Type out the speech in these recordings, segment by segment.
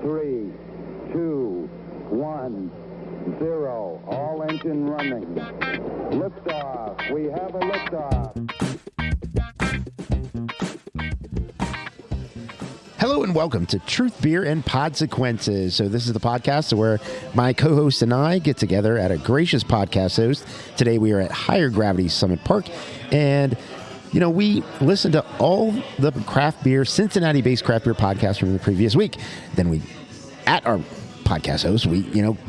3, 2, 1, 0. All engine running. Liftoff. We have a liftoff. Hello and welcome to Truth, Beer, and Podsequences. So this is the podcast where my co-host and I get together at a gracious podcast host. Today we are at Higher Gravity Summit Park, and we listen to all the craft beer, Cincinnati-based craft beer podcasts from the previous week. Then we, at our podcast host, we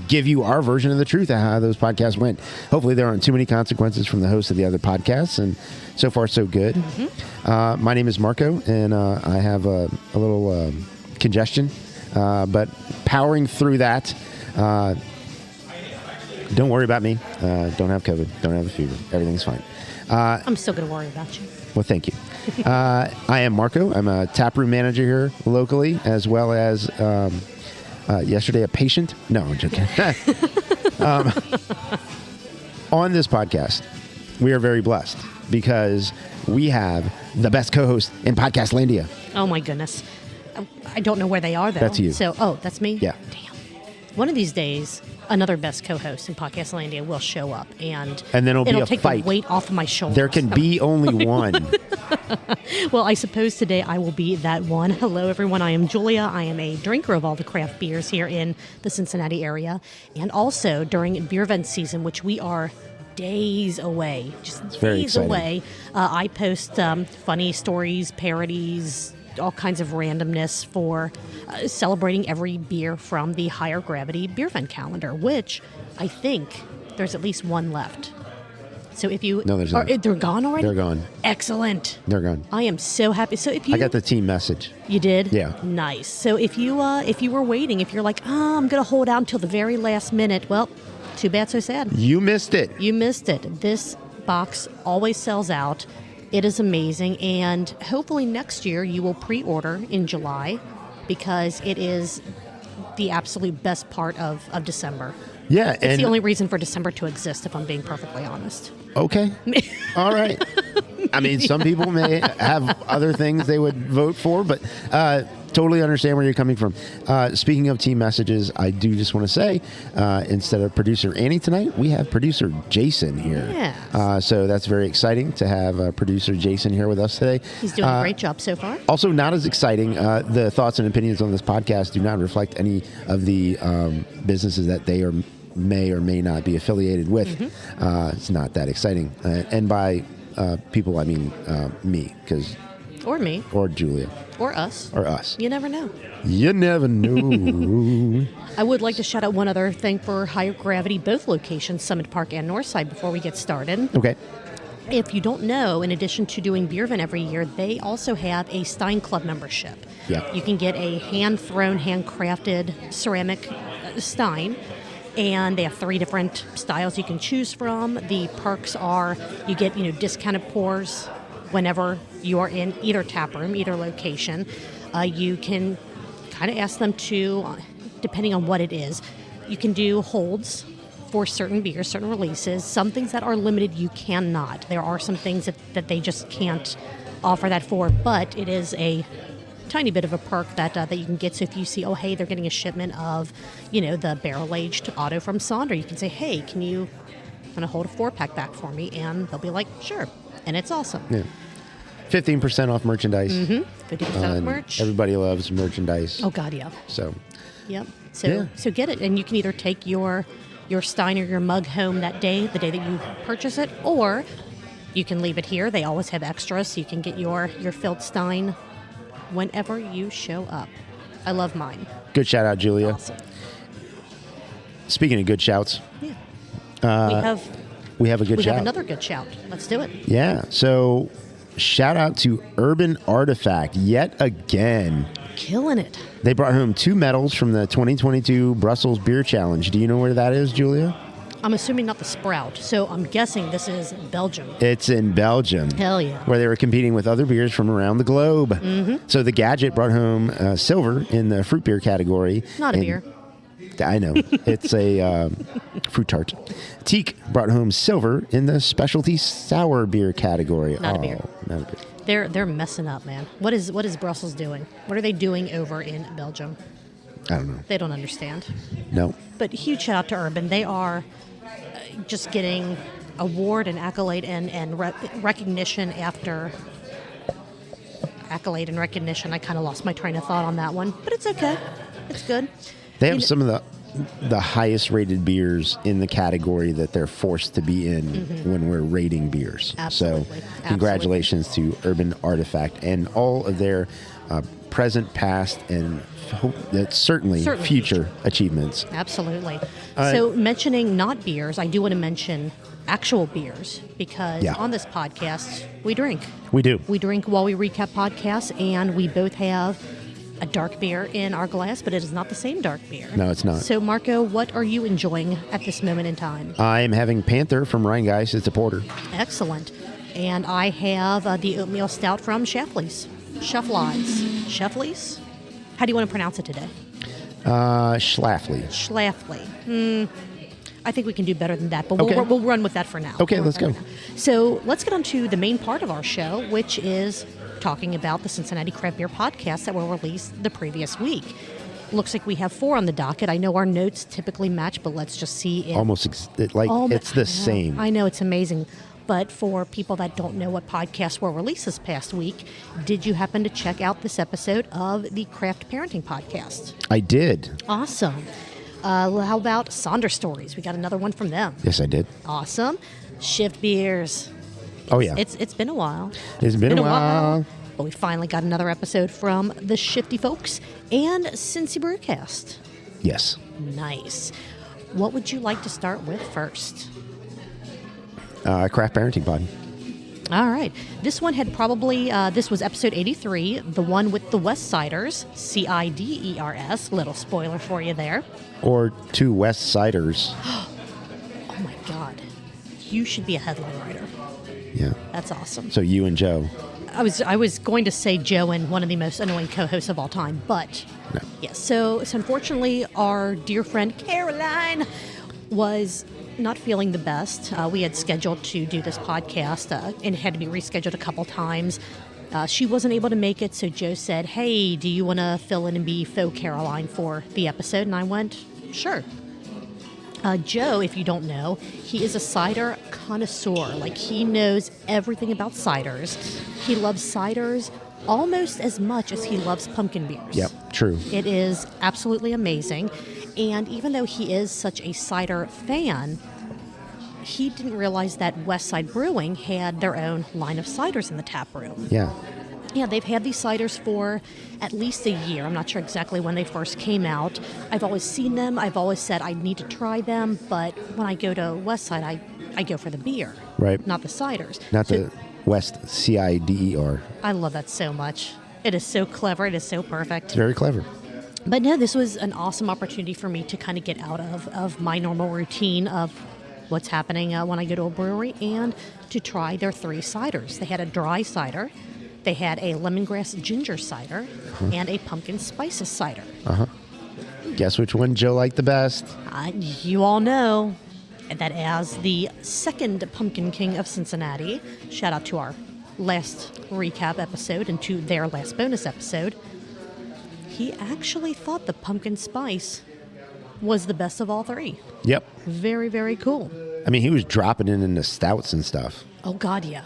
give you our version of the truth of how those podcasts went. Hopefully there aren't too many consequences from the hosts of the other podcasts, and so far so good. Mm-hmm. My name is Marco, and I have a little congestion, but powering through that. Don't worry about me. Don't have COVID. Don't have a fever. Everything's fine. I'm still going to worry about you. Well, thank you. I am Marco. I'm a taproom manager here locally, as well as yesterday a patient. No, I'm joking. On this podcast, we are very blessed because we have the best co-host in Podcastlandia. Oh, my goodness. I don't know where they are, though. That's you. So, that's me? Yeah. Damn. One of these days, another best co-host in Podcastlandia will show up, and then it'll be a take fight. The weight off of my shoulders. There can be only one. Well, I suppose today I will be that one. Hello, everyone. I am Julia. I am a drinker of all the craft beers here in the Cincinnati area, and also during beer event season, which we are days away, just days away. I post funny stories, parodies, all kinds of randomness for celebrating every beer from the Higher Gravity Beer Event calendar, which I think there's at least one left. So if you... No, there's not. They're gone already? They're gone. Excellent. They're gone. I am so happy. So if you... I got the team message. You did? Yeah. Nice. So if you were waiting, if you're like, I'm going to hold out until the very last minute, well, too bad, so sad. You missed it. You missed it. This box always sells out. It is amazing, and hopefully next year you will pre-order in July because it is the absolute best part of December. Yeah. It's the only reason for December to exist, if I'm being perfectly honest. Okay. All right. I mean, some people may have other things they would vote for, but totally understand where you're coming from. Speaking of team messages, I do just want to say, instead of producer Annie tonight, we have producer Jason here. Yes. So that's very exciting to have producer Jason here with us today. He's doing a great job so far. Also, not as exciting. The thoughts and opinions on this podcast do not reflect any of the businesses that they may or may not be affiliated with. Mm-hmm. It's not that exciting. And by people, I mean me, or me, or Julia, or us. You never know. You never know. I would like to shout out one other thing for Higher Gravity, both locations, Summit Park and Northside, before we get started. Okay. If you don't know, in addition to doing beer event every year, they also have a Stein Club membership. Yeah. You can get a hand-thrown, handcrafted ceramic Stein, and they have 3 different styles you can choose from. The perks are you get discounted pours whenever you are in either tap room, either location. You can kind of ask them to, depending on what it is, you can do holds for certain beers, certain releases. Some things that are limited you cannot. There are some things that they just can't offer that for, but it is a tiny bit of a perk that you can get. So if you see, hey, they're getting a shipment of, the barrel-aged auto from Sonder, you can say, hey, can you kind of hold a 4-pack back for me? And they'll be like, sure. And it's awesome. Yeah. 15% off merchandise. Mm-hmm. 50% off merch. Everybody loves merchandise. Oh, God, yeah. So. Yep. So get it. And you can either take your Stein or your mug home that day, the day that you purchase it, or you can leave it here. They always have extras, so you can get your filled Stein whenever you show up. I love mine. Good shout out, Julia. Awesome. Speaking of good shouts, yeah. we have a good shout. We have another good shout. Let's do it. Yeah. So shout out to Urban Artifact yet again. Killing it. They brought home 2 medals from the 2022 Brussels Beer Challenge. Do you know where that is, Julia? I'm assuming not the Sprout, so I'm guessing this is Belgium. It's in Belgium. Hell yeah. Where they were competing with other beers from around the globe. Mm-hmm. So the Gadget brought home silver in the fruit beer category. Not a beer. I know. It's a fruit tart. Teak brought home silver in the specialty sour beer category. Not a beer. Not a beer. They're messing up, man. What is Brussels doing? What are they doing over in Belgium? I don't know. They don't understand. No. But huge shout out to Urban. They are just getting award and accolade and recognition after accolade and recognition. I kind of lost my train of thought on that one, but it's okay. It's good. They have some of the highest rated beers in the category that they're forced to be in when we're rating beers. Absolutely. So congratulations to Urban Artifact and all of their present, past, and certainly future achievements. Absolutely. So mentioning not beers, I do want to mention actual beers because on this podcast, we drink. We do. We drink while we recap podcasts, and we both have a dark beer in our glass, but it is not the same dark beer. No, it's not. So, Marco, what are you enjoying at this moment in time? I am having Panther from Rheingeist. It's a porter. Excellent. And I have the Oatmeal Stout from Schlafly's. Schlafly's? How do you want to pronounce it today? Schlafly. Schlafly. I think we can do better than that, but Okay. we'll run with that for now. Okay, let's go. So let's get on to the main part of our show, which is talking about the Cincinnati Craft Beer podcasts that were released the previous week. Looks like we have 4 on the docket. I know our notes typically match, but let's just see if... It's the same. I know, it's amazing. But for people that don't know what podcasts were released this past week, did you happen to check out this episode of the Craft Parenting Podcast? I did. Awesome. How about Sonder Stories? We got another one from them. Yes, I did. Awesome. Shift Beers. Oh, yeah. It's been a while. It's been a while. But we finally got another episode from the Shifty folks and Cincy Brewcast. Yes. Nice. What would you like to start with first? Craft Parenting Pod. All right. This one had probably, this was episode 83, the one with the West Ciders, Ciders. Little spoiler for you there. Or 2 West Ciders. Oh my God. You should be a headline writer. Yeah. That's awesome. So you and Joe. I was going to say Joe and one of the most annoying co-hosts of all time, but No. yes. So unfortunately, our dear friend Caroline was not feeling the best. We had scheduled to do this podcast, and it had to be rescheduled a couple times. She wasn't able to make it, so Joe said, "Hey, do you want to fill in and be faux Caroline for the episode?" And I went, "Sure." Joe, if you don't know, he is a cider connoisseur. Like, he knows everything about ciders. He loves ciders almost as much as he loves pumpkin beers. Yep, true. It is absolutely amazing. And even though he is such a cider fan, he didn't realize that West Side Brewing had their own line of ciders in the tap room. Yeah. Yeah, they've had these ciders for at least a year. I'm not sure exactly when they first came out. I've always seen them. I've always said I need to try them. But when I go to West Side, I go for the beer. Right. Not the ciders. Not the West Cider. I love that so much. It is so clever. It is so perfect. It's very clever. But no, this was an awesome opportunity for me to kind of get out of my normal routine of what's happening when I go to a brewery and to try their 3 ciders. They had a dry cider. They had a lemongrass ginger cider and a pumpkin spices cider. Guess which one Joe liked the best? You all know that as the second Pumpkin King of Cincinnati, shout out to our last recap episode and to their last bonus episode, he actually thought the pumpkin spice was the best of all 3. Yep. Very, very cool. I mean, he was dropping it into stouts and stuff. Oh, God, yeah.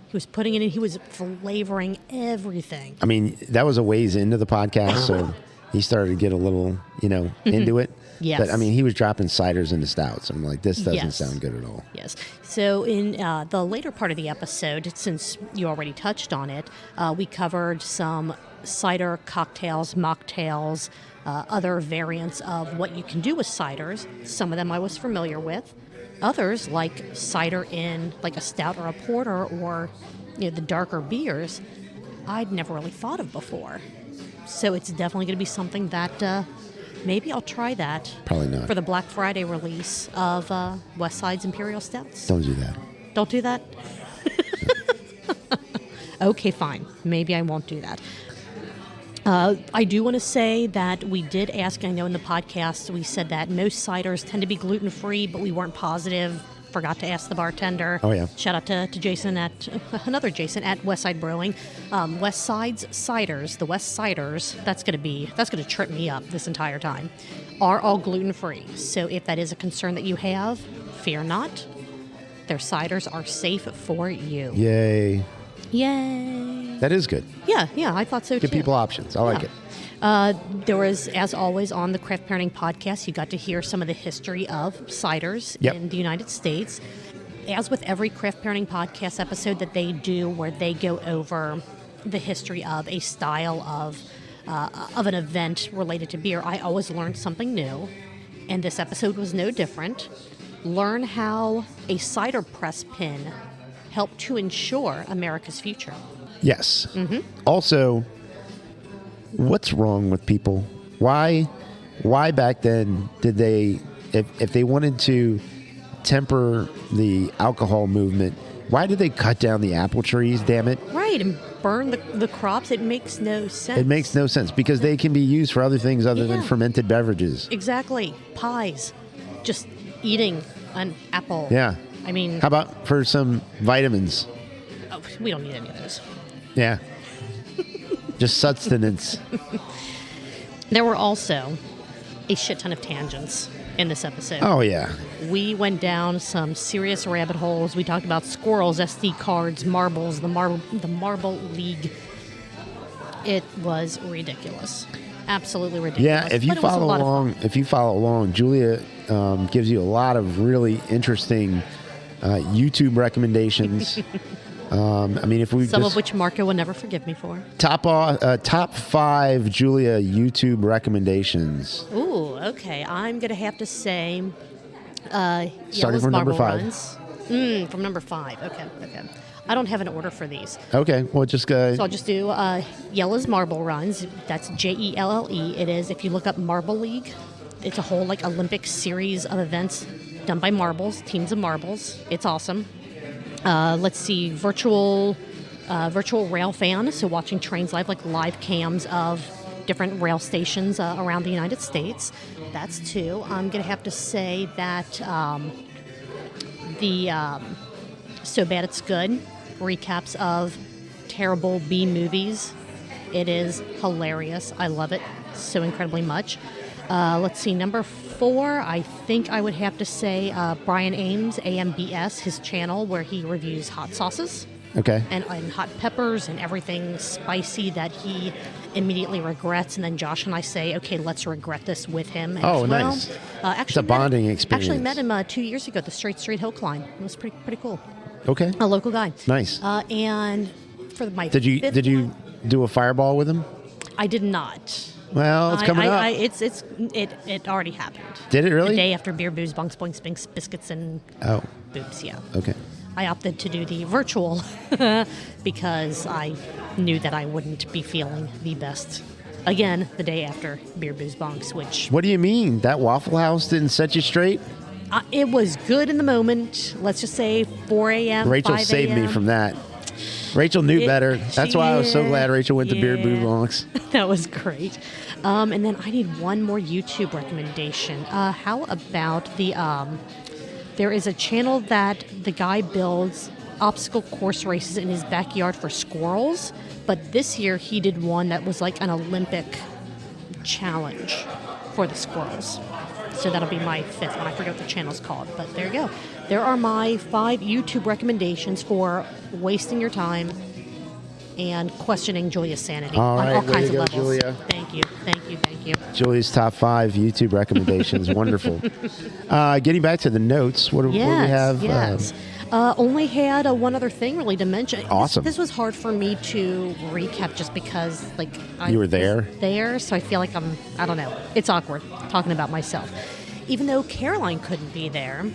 He was putting it in. He was flavoring everything. I mean, that was a ways into the podcast, so he started to get a little, into it. Yes. But, I mean, he was dropping ciders into stouts. I'm like, this doesn't Yes. sound good at all. Yes. So in the later part of the episode, since you already touched on it, we covered some cider cocktails, mocktails, other variants of what you can do with ciders. Some of them I was familiar with. Others, like cider in like a stout or a porter or the darker beers, I'd never really thought of before. So it's definitely going to be something that maybe I'll try that. Probably not. For the Black Friday release of West Side's Imperial Stouts. Don't do that. Don't do that? Okay, fine. Maybe I won't do that. I do want to say that we did ask, I know in the podcast, we said that most ciders tend to be gluten-free, but we weren't positive Forgot to ask the bartender. Oh, yeah. Shout out to Jason another Jason at West Side Brewing. West Ciders Siders, the West Ciders, that's going to trip me up this entire time, are all gluten-free. So if that is a concern that you have, fear not. Their ciders are safe for you. Yay. Yay. That is good. Yeah, I thought so too. Give people options. I like it. There was, as always, on the Craft Parenting Podcast, you got to hear some of the history of ciders in the United States. As with every Craft Parenting Podcast episode that they do, where they go over the history of a style of an event related to beer, I always learned something new, and this episode was no different. Learn how a cider press pin helped to ensure America's future. Yes. Mm-hmm. Also, what's wrong with people? Why back then did they, if they wanted to temper the alcohol movement, why did they cut down the apple trees, damn it? Right, and burn the crops? It makes no sense. It makes no sense because they can be used for other things other than fermented beverages. Exactly. Pies. Just eating an apple. Yeah. I mean... How about for some vitamins? Oh, we don't need any of those. Yeah. Just sustenance. There were also a shit ton of tangents in this episode. Oh, yeah. We went down some serious rabbit holes. We talked about squirrels, SD cards, marbles, the Marble League. It was ridiculous. Absolutely ridiculous. Yeah, if you follow along, Julia gives you a lot of really interesting YouTube recommendations. I mean, if we some of which Marco will never forgive me for. Top 5 Julia YouTube recommendations. Ooh, okay. I'm gonna have to say, starting from number 5. Runs. From number 5. Okay. I don't have an order for these. Okay, well, just go. So I'll just do Yella's Marble Runs. That's JELLE. It is, if you look up Marble League, it's a whole like Olympic series of events done by marbles, teams of marbles. It's awesome. Let's see, virtual rail fan. So watching trains live cams of different rail stations around the United States. That's 2. I'm gonna have to say that the So Bad It's Good recaps of terrible B movies. It is hilarious. I love it so incredibly much. Let's see, number 4, I think I would have to say Brian Ames, AMBS, his channel where he reviews hot sauces. Okay. And hot peppers and everything spicy that he immediately regrets. And then Josh and I say, okay, let's regret this with him as well. Nice. It's a bonding experience. Actually met him 2 years ago at the Straight Street Hill Climb. It was pretty cool. Okay. A local guy. Nice. And for my did you do a fireball with him? I did not. Well, it's coming up. It already happened. Did it really? The day after beer, booze, bunks, boinks, binks, biscuits, and boobs. Yeah. Okay. I opted to do the virtual because I knew that I wouldn't be feeling the best. Again, the day after beer, booze, bonks, which... What do you mean? That Waffle House didn't set you straight? It was good in the moment. Let's just say 4 a.m., Rachel 5 a.m. saved me from that. Rachel knew better. That's why I was so glad Rachel went to Beer Boo Bonks. That was great. And then I need one more YouTube recommendation. How about the... there is a channel that the guy builds obstacle course races in his backyard for squirrels, but this year he did one that was like an Olympic challenge for the squirrels. So that'll be my 5th one. I forget what the channel's called, but there you go. There are my 5 YouTube recommendations for wasting your time and questioning Julia's sanity on all kinds of levels. Julia. Thank you. Julia's top 5 YouTube recommendations. Wonderful. Getting back to the notes, what do we have? Yes. Only had one other thing really to mention. Awesome. This was hard for me to recap just because, you were there? So I feel like I don't know. It's awkward talking about myself. Even though Caroline couldn't be there,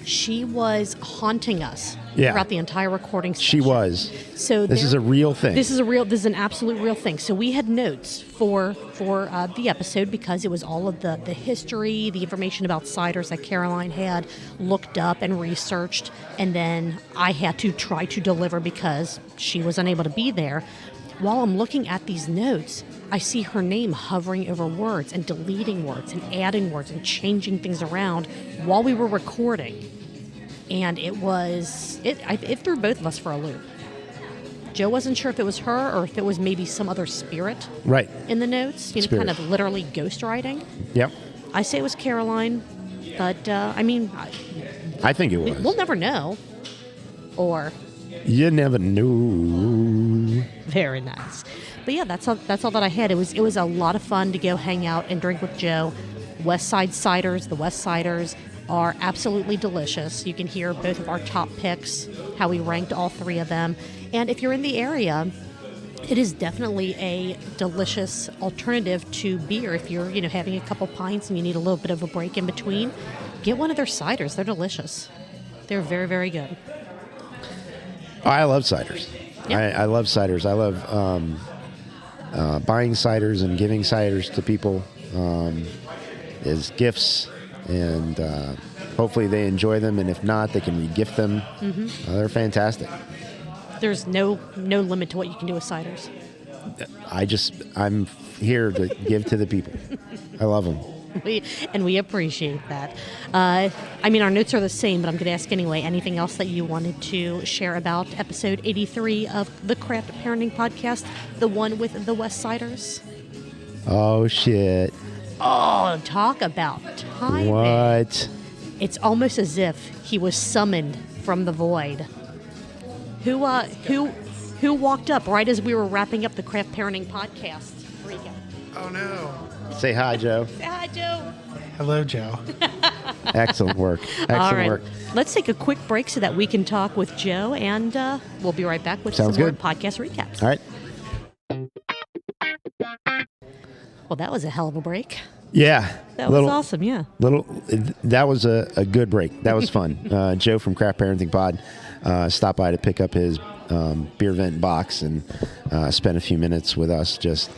she was haunting us throughout the entire recording session. She was. So this is a real thing. This is an absolute real thing. So we had notes for the episode because it was all of the history, the information about ciders that Caroline had looked up and researched, and then I had to try to deliver because she was unable to be there. While I'm looking at these notes, I see her name hovering over words and deleting words and adding words and changing things around while we were recording. and it threw both of us for a loop. Joe wasn't sure if it was her or if it was maybe some other spirit Right. in the notes, kind of literally ghostwriting. Yep. I say it was Caroline, but I think it was. we'll never know. Or You never know. very nice. But yeah, that's all that I had. It was a lot of fun to go hang out and drink with Joe. West Ciders, the West Ciders are absolutely delicious. You can hear both of our top picks, how we ranked all three of them. And if you're in the area, it is definitely a delicious alternative to beer. If you're, having a couple pints and you need a little bit of a break in between, get one of their ciders. They're delicious. They're very, very good. I love ciders. Yep. I love ciders. I love buying ciders and giving ciders to people as gifts, and hopefully they enjoy them. And if not, they can re-gift them. Mm-hmm. They're fantastic. There's no limit to what you can do with ciders. I'm here to give to the people. I love them. We appreciate that. Our notes are the same, but I'm going to ask anyway. Anything else that you wanted to share about episode 83 of the Craft Parenting Podcast, the one with the West Ciders? Oh, shit. Oh, talk about timing. What? It's almost as if he was summoned from the void. Who walked up right as we were wrapping up the Craft Parenting Podcast? Recap. Oh, no. Say hi, Joe. Say hi, Joe. Hello, Joe. Excellent work. All right. Work. Let's take a quick break so that we can talk with Joe, and we'll be right back with Sounds some good. more podcast recaps. All right. Well, that was a hell of a break. Yeah. That was awesome, yeah. That was a good break. That was fun. Joe from Craft Parenting Pod stopped by to pick up his beer vent box and spent a few minutes with us just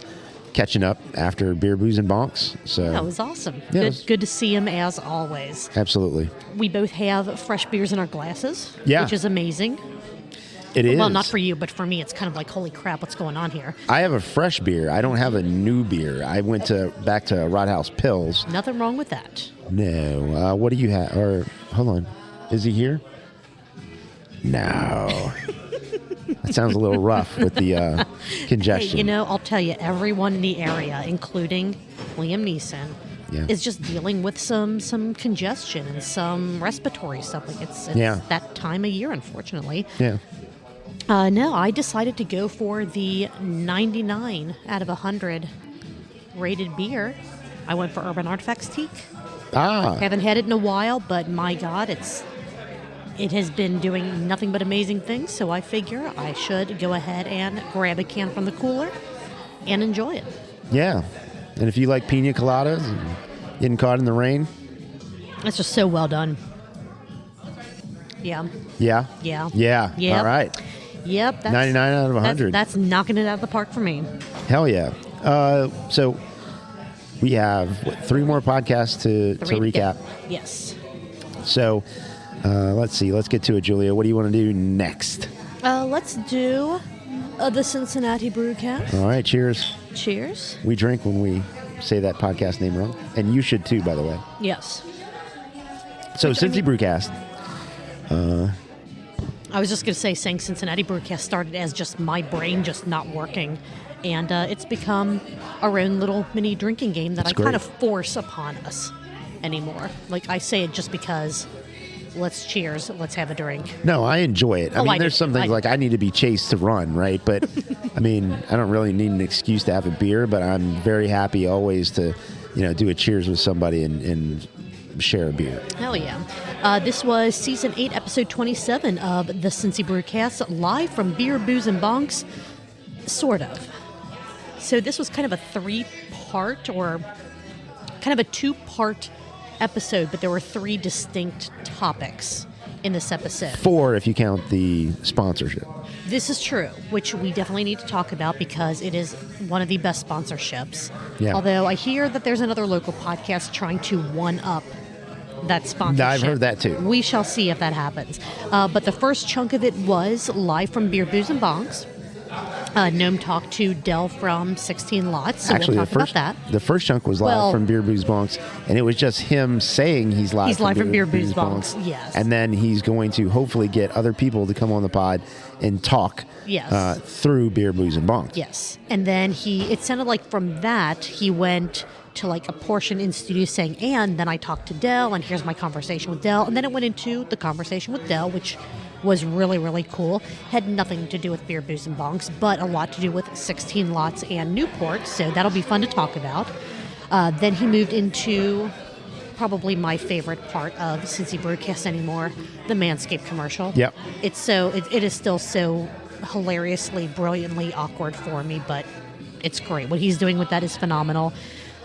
catching up after beer, booze, and bonks. So that was awesome. Yeah, good to see him as always. Absolutely. We both have fresh beers in our glasses, Yeah. which is amazing. It is. Well, not for you, but for me, it's kind of like, holy crap, what's going on here? I have a fresh beer. I don't have a new beer. I went back to Rodhouse Pills. Nothing wrong with that. No. What do you have? Or hold on. Is he here? No. That sounds a little rough with the congestion. Hey, I'll tell you, everyone in the area, including Liam Neeson, is just dealing with some congestion and some respiratory stuff. Like it's that time of year, unfortunately. Yeah. No, I decided to go for the 99 out of 100 rated beer. I went for Urban Artifacts Teak. Haven't had it in a while, but my God, it has been doing nothing but amazing things, so I figure I should go ahead and grab a can from the cooler and enjoy it. Yeah. And if you like pina coladas and getting caught in the rain. It's just so well done. Yeah. Yeah? Yeah. Yeah. Yep. All right. Yep. 99 out of 100. That's knocking it out of the park for me. Hell yeah. So we have 3 more podcasts to recap. Yes. So let's see. Let's get to it, Julia. What do you want to do next? Let's do the Cincinnati Brewcast. All right. Cheers. Cheers. We drink when we say that podcast name wrong. And you should too, by the way. Yes. So Cincy Brewcast. I was just going to say, saying Cincinnati Brewcast started as just my brain just not working. And it's become our own little mini drinking game that That's I kind great. of force upon us anymore. Like, I say it just because, let's cheers, let's have a drink. No, I enjoy it. I mean, I there's do. some things like I need to be chased to run, right? But, I mean, I don't really need an excuse to have a beer, but I'm very happy always to, do a cheers with somebody and share a beer. Hell yeah. This was Season 8, Episode 27 of the Cincy Brewcast, live from Beer, Booze, and Bonks, sort of. So this was kind of a 3-part or kind of a 2-part episode, but there were 3 distinct topics in this episode. 4 if you count the sponsorship. This is true, which we definitely need to talk about because it is one of the best sponsorships. Yeah. Although I hear that there's another local podcast trying to one-up that sponsorship. I've heard that too. We shall see if that happens. But the first chunk of it was live from Beer, Booze, and Bonks. Noam talked to Dell from 16 Lots, so Actually, we'll talk about that. the first chunk was live Well- from Beer Booze Bonks, and it was just him saying he's live. He's live from Beer Booze Bonks, yes. And then he's going to hopefully get other people to come on the pod and talk Yes. through Beer Booze and Bonks. Yes. And then it sounded like from that, he went to like a portion in studio saying, and then I talked to Dell, and here's my conversation with Dell. And then it went into the conversation with Dell, which was really, really cool. Had nothing to do with Beer, Booze, and Bonks, but a lot to do with 16 Lots and Newport. So that'll be fun to talk about. Then he moved into probably my favorite part of Cincy Brewcast anymore, the Manscaped commercial. Yep. It is still so hilariously, brilliantly awkward for me, but it's great. What he's doing with that is phenomenal.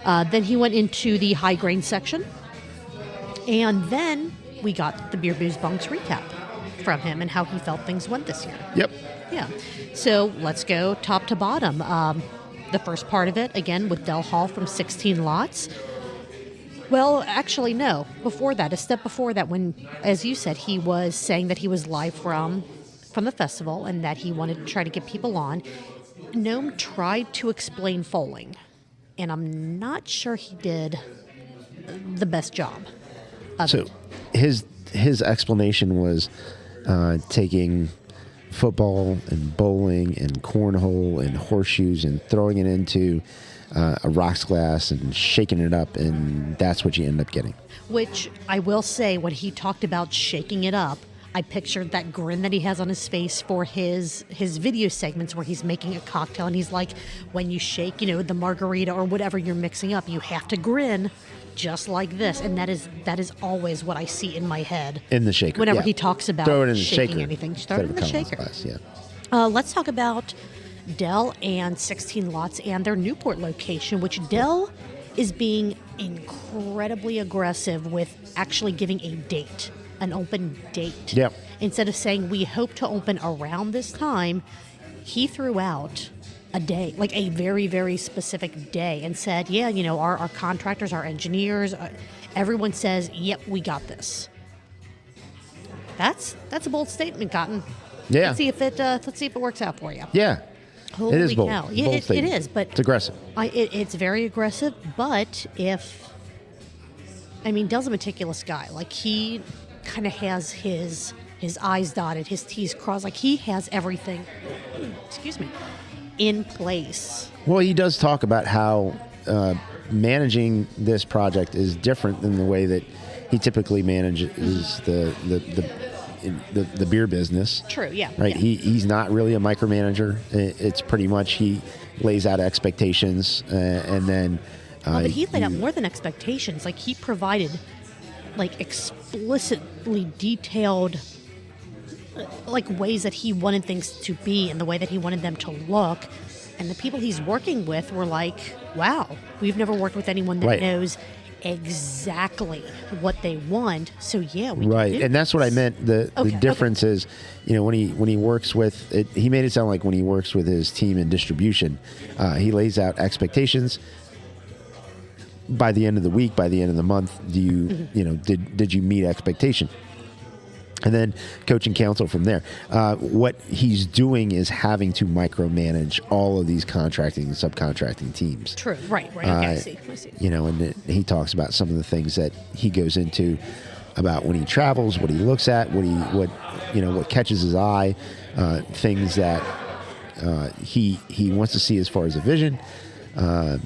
Then he went into the high grain section, and then we got the Beer Booze Bonks recap from him and how he felt things went this year. Yep. Yeah. So let's go top to bottom. The first part of it, again, with Del Hall from 16 Lots. Well, actually, no. Before that, a step before that, when, as you said, he was saying that he was live from the festival and that he wanted to try to get people on, Noam tried to explain foaling, and I'm not sure he did the best job of So it. his explanation was taking football and bowling and cornhole and horseshoes and throwing it into a rocks glass and shaking it up, and that's what you end up getting. Which I will say, when he talked about shaking it up, I pictured that grin that he has on his face for his video segments where he's making a cocktail and he's like, when you shake, the margarita or whatever you're mixing up, you have to grin just like this. And that is always what I see in my head. In the shaker. Whenever yeah. he talks about Throw it in the shaking shaker anything. Throw it in the instead of a shaker. Collins glass, yeah. Let's talk about Dell and 16 Lots and their Newport location, which Dell is being incredibly aggressive with actually giving a date, an open date. Yep. Instead of saying we hope to open around this time, he threw out a day, like a very, very specific day, and said, yeah, our contractors, our engineers, everyone says, yep, we got this. That's a bold statement, Cotton. Yeah. Let's see if it works out for you. Yeah. Holy it is bold. cow. Yeah, Bold it statement. is, but it's aggressive. It's very aggressive, but Dell's a meticulous guy. Like, he kind of has his I's dotted, his T's crossed. Like, he has everything, in place. Well, he does talk about how managing this project is different than the way that he typically manages the beer business. True, yeah. Right. Yeah. He's not really a micromanager. It's pretty much he lays out expectations and then. But he laid out more than expectations. Like, he provided explicitly detailed ways that he wanted things to be and the way that he wanted them to look. And the people he's working with were like, wow, we've never worked with anyone that Right. knows exactly what they want. So yeah, we Right, can do and that's what I this. meant. The Okay, difference is, when he works with it, he made it sound like when he works with his team in distribution, he lays out expectations. By the end of the week, by the end of the month, do you did you meet expectation? And then coaching counsel from there. What he's doing is having to micromanage all of these contracting and subcontracting teams. True, right. Okay, I see. And he talks about some of the things that he goes into about when he travels, what he looks at, what catches his eye, things that he wants to see as far as a vision, and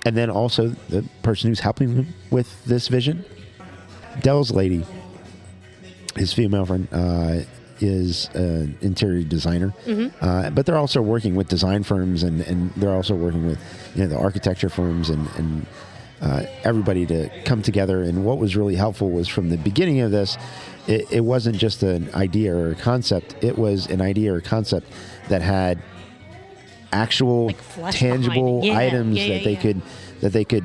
then also the person who's helping him with this vision. Dell's lady, his female friend, is an interior designer, but they're also working with design firms and they're also working with the architecture firms and everybody to come together. And what was really helpful was from the beginning of this, it wasn't just an idea or a concept. It was an idea or concept that had actual flesh tangible behind it. items that they could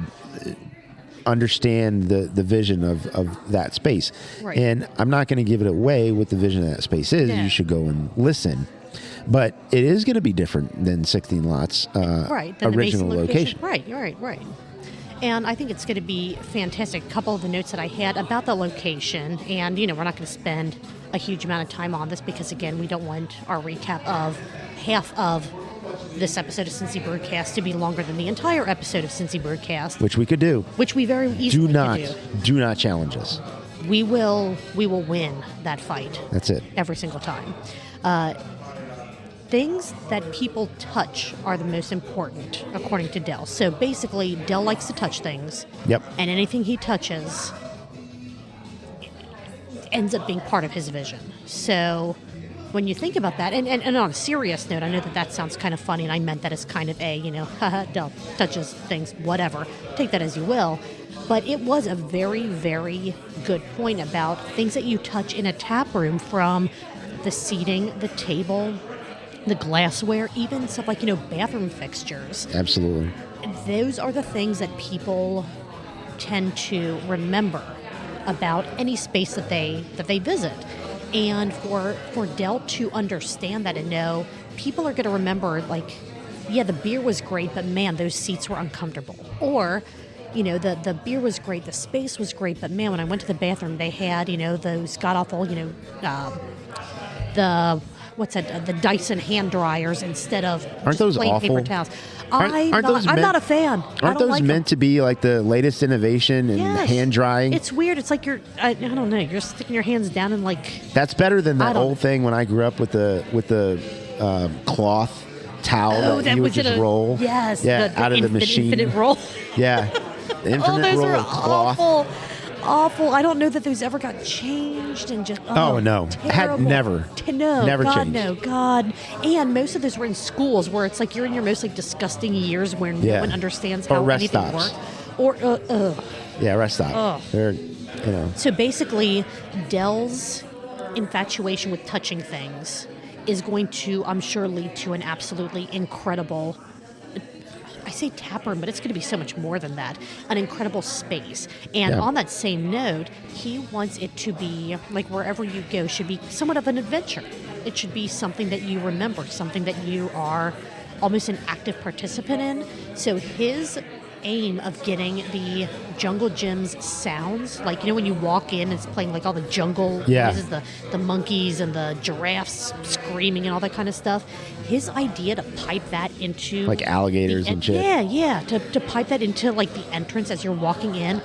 understand the vision of that space. Right. And I'm not going to give it away what the vision of that space is. Yeah. You should go and listen. But it is going to be different than 16 Lots Right, than the original Mason location. Right. And I think it's going to be fantastic. A couple of the notes that I had about the location, and we're not going to spend a huge amount of time on this because, again, we don't want our recap of half of this episode of Cincy Brewcast to be longer than the entire episode of Cincy Brewcast. Which we could do. Which we very easily Do not challenge us. We will win that fight. That's it. Every single time. Things that people touch are the most important, according to Dell. So basically, Dell likes to touch things. Yep. And anything he touches ends up being part of his vision. So when you think about that, and on a serious note, I know that sounds kind of funny, and I meant that as kind of a, haha, Dell touches things, whatever. Take that as you will. But it was a very, very good point about things that you touch in a tap room, from the seating, the table, the glassware, even stuff like, bathroom fixtures. Absolutely. Those are the things that people tend to remember about any space that they visit. And for Dell to understand that and know, people are going to remember, like, yeah, the beer was great, but man, those seats were uncomfortable. Or, the beer was great, the space was great, but man, when I went to the bathroom, they had, those god-awful, the Dyson hand dryers instead of those plain awful? paper towels. I'm not a fan. Aren't those meant to be like the latest innovation in hand drying? It's weird. It's like I don't know. You're sticking your hands down and like. That's better than that old thing when I grew up with the cloth towel that you would just roll. Yes. Yeah, out of the machine. Infinite roll. Yeah. The infinite roll of cloth. Awful. I don't know that those ever got changed and just no. Terrible. Had never God, changed. No, God. And most of those were in schools where it's like you're in your most like disgusting years where no one understands how rest anything stops. works. Or yeah, rest stop. They're So basically, Dell's infatuation with touching things is going to, I'm sure, lead to an absolutely incredible, I say tap room, but it's going to be so much more than that, an incredible space. And on that same note, he wants it to be, like, wherever you go should be somewhat of an adventure. It should be something that you remember, something that you are almost an active participant in. So his aim of getting the Jungle Gym's sounds, like, when you walk in, it's playing like all the jungle noises, the monkeys and the giraffes screaming and all that kind of stuff. His idea to pipe that into like alligators and shit. Yeah, to pipe that into like the entrance as you're walking in,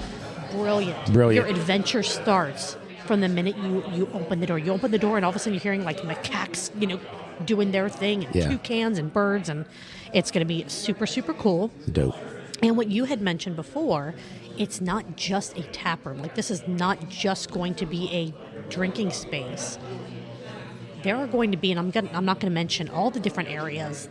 brilliant. Your adventure starts from the minute you open the door. You open the door and all of a sudden you're hearing like macaques, doing their thing, and toucans and birds, and it's going to be super, super cool. Dope. And what you had mentioned before, it's not just a tap room. Like, this is not just going to be a drinking space. There are going to be, and I'm not going to mention all the different areas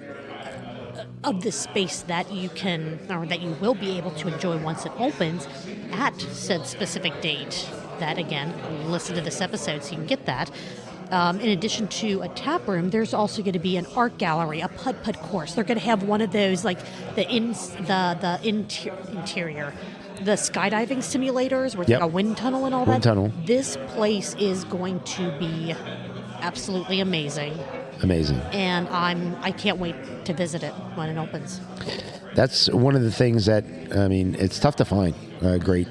of this space that you can, or that you will be able to enjoy once it opens at said specific date. That, again, listen to this episode so you can get that. In addition to a tap room, there's also going to be an art gallery, a putt-putt course. They're going to have one of those, like the interior, the skydiving simulators, where it's like a wind tunnel and all that. Tunnel. This place is going to be absolutely amazing. And I can't wait to visit it when it opens. That's one of the things that, it's tough to find a great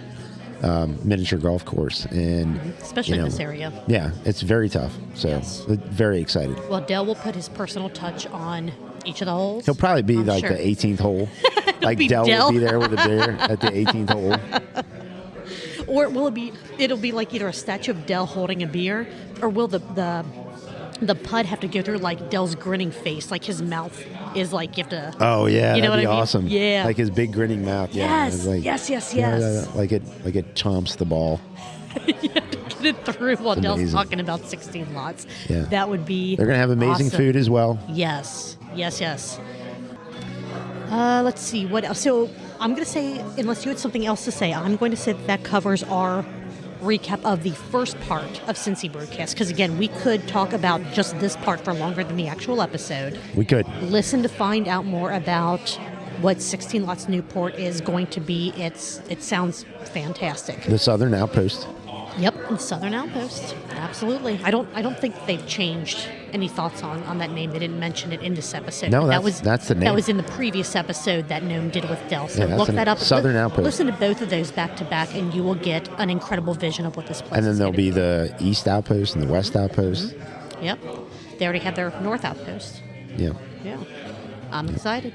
miniature golf course, and especially in this area. Yeah, it's very tough. So very excited. Well, Dell will put his personal touch on each of the holes. He'll probably be the 18th hole. Like Dell will be there with a beer at the 18th hole. Or it'll be like either a statue of Dell holding a beer, or will the putt have to go through like Dell's grinning face, like his mouth is like you have to. Oh yeah, that'd be awesome. Yeah, like his big grinning mouth. Yes, like, yes. Like it chomps the ball. You have to get it through while Dell's talking about 16 lots. Yeah, that would be. They're gonna have amazing food as well. Yes. Let's see what else. So I'm gonna say, unless you had something else to say, I'm going to say that covers our recap of the first part of Cincy Brewcast, because again, we could talk about just this part for longer than the actual episode. We could listen to find out more about what 16 Lots Newport is going to be. It sounds fantastic. The Southern Outpost. Yep, and Southern Outpost. Absolutely. I don't think they've changed any thoughts on that name. They didn't mention it in this episode. No, But that's the name. That was in the previous episode that Gnome did with Dell. So Yeah, look that up. Southern Outpost. Listen to both of those back to back, and you will get an incredible vision of what this place And then is there'll gonna be the East Outpost and the West Outpost. Yep. They already have their North Outpost. Yeah. Yeah. I'm excited.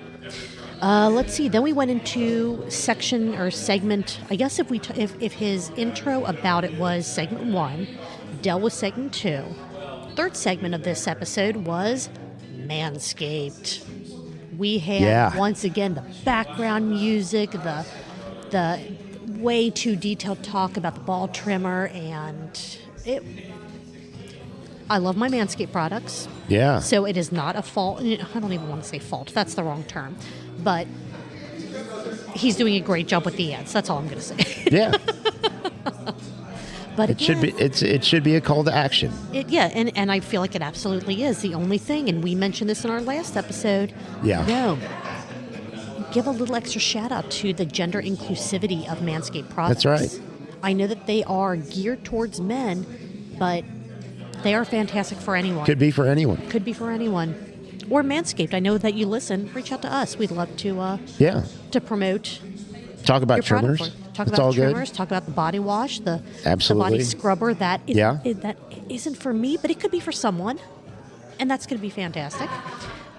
Let's see. Then we went into section or segment. I guess if his intro about it was segment 1, Dell was segment 2. Third segment of this episode was Manscaped. We had once again the background music, the way too detailed talk about the ball trimmer, and I love my Manscaped products. Yeah. So it is not a fault. I don't even want to say fault. That's the wrong term. But he's doing a great job with the ads. That's all I'm going to say. Yeah. But It should be a call to action. and I feel like it absolutely is. The only thing, and we mentioned this in our last episode. Yeah. No. Give a little extra shout out to the gender inclusivity of Manscaped products. That's right. I know that they are geared towards men, but they are fantastic for anyone. Could be for anyone. Could be for anyone. Or Manscaped. I know that you listen. Reach out to us. We'd love to promote Talk about your product. trimmers. Talk It's about all trimmers. good. Talk about the body wash, the Absolutely. body scrubber. That isn't for me, but it could be for someone, and that's going to be fantastic.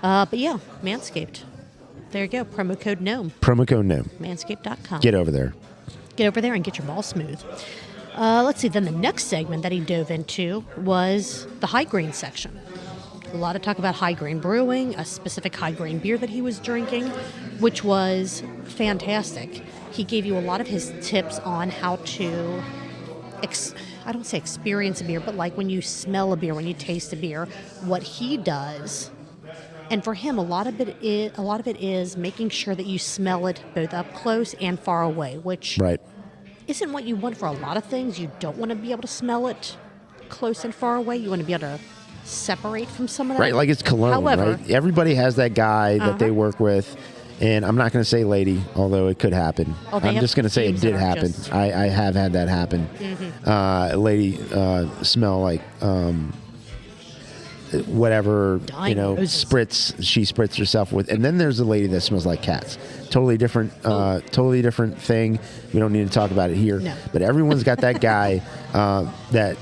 But yeah, Manscaped. There you go. Promo code GNOME. Promo code GNOME. Manscaped.com. Get over there. Get over there and get your balls smooth. Let's see. Then the next segment that he dove into was the high grain section. A lot of talk about high grain brewing, a specific high grain beer that he was drinking, which was fantastic. He gave you a lot of his tips on how to, I don't say experience a beer, but like when you smell a beer, when you taste a beer, what he does. And for him, a lot of it is making sure that you smell it both up close and far away, which isn't what you want for a lot of things. You don't want to be able to smell it close and far away. You want to be able to separate from some of that. Right, like it's cologne, However, right? Everybody has that guy that they work with, and I'm not going to say lady, although it could happen. I'm just going to say it did happen. I have had that happen. Mm-hmm. A lady smell like whatever, she spritz herself with. And then there's a lady that smells like cats. Totally different thing. We don't need to talk about it here. No. But everyone's got that guy that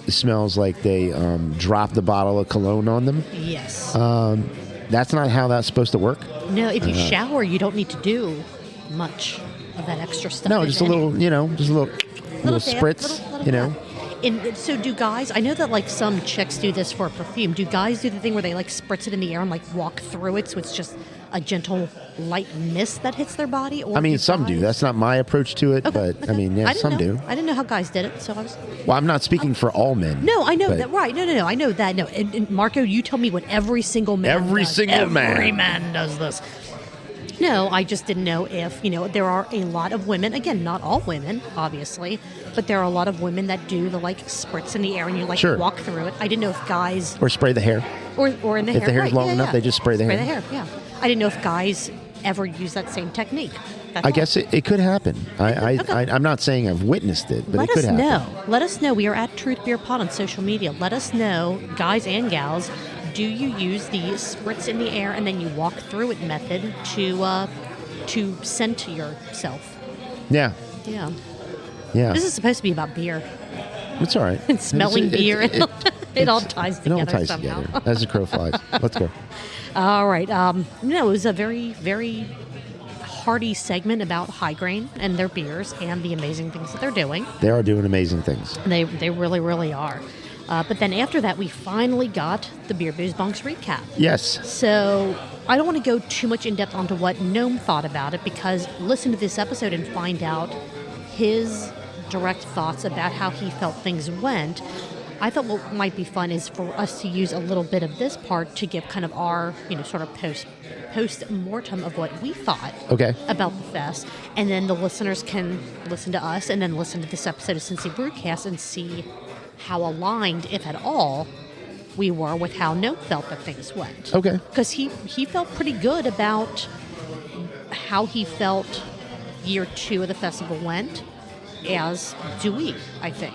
smells like they dropped the bottle of cologne on them. Yes. That's not how that's supposed to work. No, if you shower, you don't need to do much of that extra stuff. No, just a little, little spritz, little And so do guys, I know that like some chicks do this for perfume. Do guys do the thing where they like spritz it in the air and like walk through it so it's just a gentle light mist that hits their body? Or some do. That's not my approach to it, but some do. I didn't know how guys did it, so I was... Well, I'm not speaking for all men. No, I know that, right. No, I know that. No, and Marco, you tell me what every single man does. Every man does this. No, I just didn't know if, there are a lot of women, again, not all women, obviously, but there are a lot of women that do the, spritz in the air and you, walk through it. I didn't know if guys... Or spray the hair. Or in the hair. If the hair's long enough, they just spray the hair. Spray the hair, yeah. I didn't know if guys ever use that same technique. I guess it could happen. I'm not saying I've witnessed it, but it could happen. Let us know. We are at Truth Beer Pod on social media. Let us know, guys and gals, do you use the spritz in the air and then you walk through it method to scent yourself? Yeah. Yeah. Yeah. This is supposed to be about beer. It's all right. And smelling beer. It all ties together. It all ties somehow. together as the crow flies. Let's go. All right. It was a very, very hearty segment about high grain and their beers and the amazing things that they're doing. They are doing amazing things. They really, really are. But then after that, we finally got the Beer Booze Bonks recap. Yes. So I don't want to go too much in depth onto what Gnome thought about it, because listen to this episode and find out his direct thoughts about how he felt things went. I thought what might be fun is for us to use a little bit of this part to give kind of our, sort of post-mortem of what we thought about the fest. And then the listeners can listen to us and then listen to this episode of Cincy Brewcast and see how aligned, if at all, we were with how Gnome felt that things went. Okay. Because he felt pretty good about how he felt year 2 of the festival went, as do we, I think.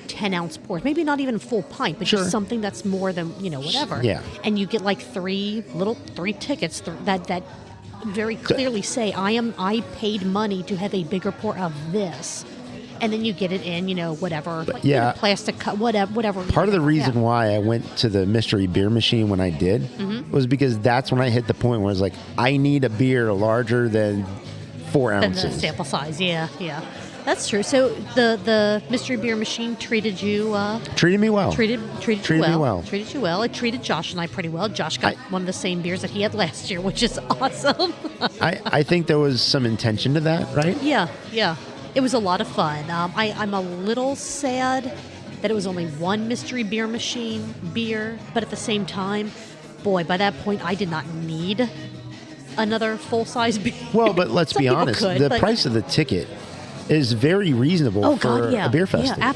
10-ounce pours, maybe not even a full pint, but Sure. just something that's more than, whatever. Yeah. And you get like three tickets that very clearly say, I paid money to have a bigger pour of this. And then you get it in, whatever, like, yeah. Plastic cup, whatever. Part of the reason why I went to the mystery beer machine when I did was because that's when I hit the point where I was like, I need a beer larger than 4 Than ounces. the sample size, yeah. That's true. So the mystery beer machine treated you Treated me well. treated Treated you me well. well. Treated you well. It treated Josh and I pretty well. Josh got one of the same beers that he had last year, which is awesome. I think there was some intention to that, right? Yeah. It was a lot of fun. I'm a little sad that it was only one mystery beer machine beer, but at the same time, boy, by that point, I did not need another full-size beer. Well, but let's Some be people honest. could, The but- price of the ticket is very reasonable for a beer festival. Yeah,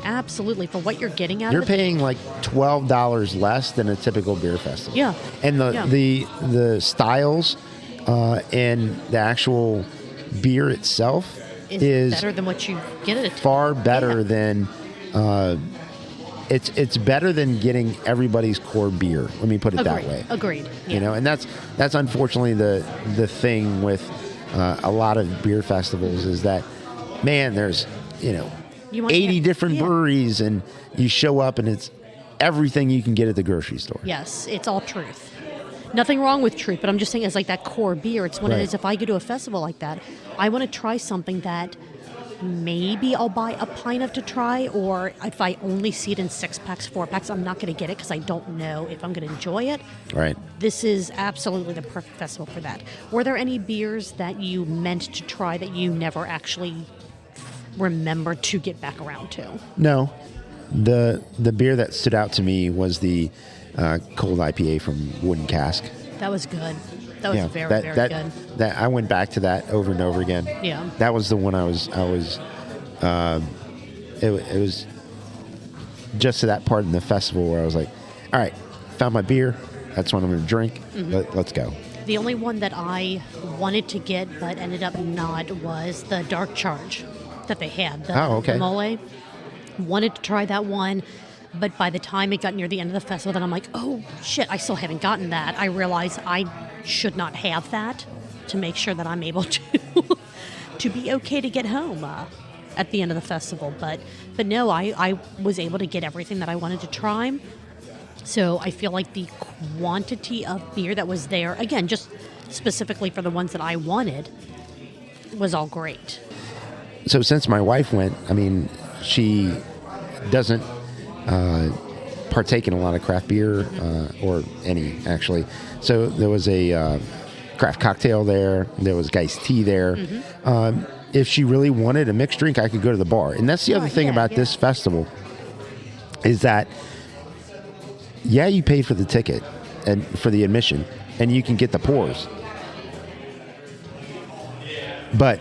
absolutely. For what you're getting out You're of it. paying like $12 less than a typical beer festival. Yeah. And Yeah. the styles and the actual beer itself is better than what you get at a far better Yeah. than it's better than getting everybody's core beer. Let me put it that way. Agreed. Yeah. And that's unfortunately the thing with a lot of beer festivals is that, man, there's You want 80 to- different yeah. breweries, and you show up and it's everything you can get at the grocery store. Yes, it's all truth. Nothing wrong with truth, but I'm just saying, as like that core beer, it's one of Right. those. If I go to a festival like that, I want to try something that maybe I'll buy a pint of to try, or if I only see it in 6-packs, 4-packs, I'm not going to get it because I don't know if I'm going to enjoy it. Right. This is absolutely the perfect festival for that. Were there any beers that you meant to try that you never actually remembered to get back around to? No. The beer that stood out to me was the cold IPA from Wooden Cask. That was good. That was very good. That I went back to that over and over again. Yeah. That was the one I was it was just to that part in the festival where I was like, all right, found my beer. That's what I'm going to drink. Let's go. The only one that I wanted to get but ended up not was the Dark Charge that they had. The, Oh, okay. The mole. Wanted to try that one, but by the time it got near the end of the festival, then I'm like, oh shit, I still haven't gotten that. I realized I should not have that to make sure that I'm able to to be okay to get home at the end of the festival. But no, I was able to get everything that I wanted to try. So I feel like the quantity of beer that was there, again, just specifically for the ones that I wanted, was all great. So since my wife went, I mean, she doesn't partake in a lot of craft beer or any, actually. So there was a craft cocktail there. There was iced tea there. If she really wanted a mixed drink, I could go to the bar. And that's the other thing about this festival is that, yeah, you pay for the ticket and for the admission, and you can get the pours. But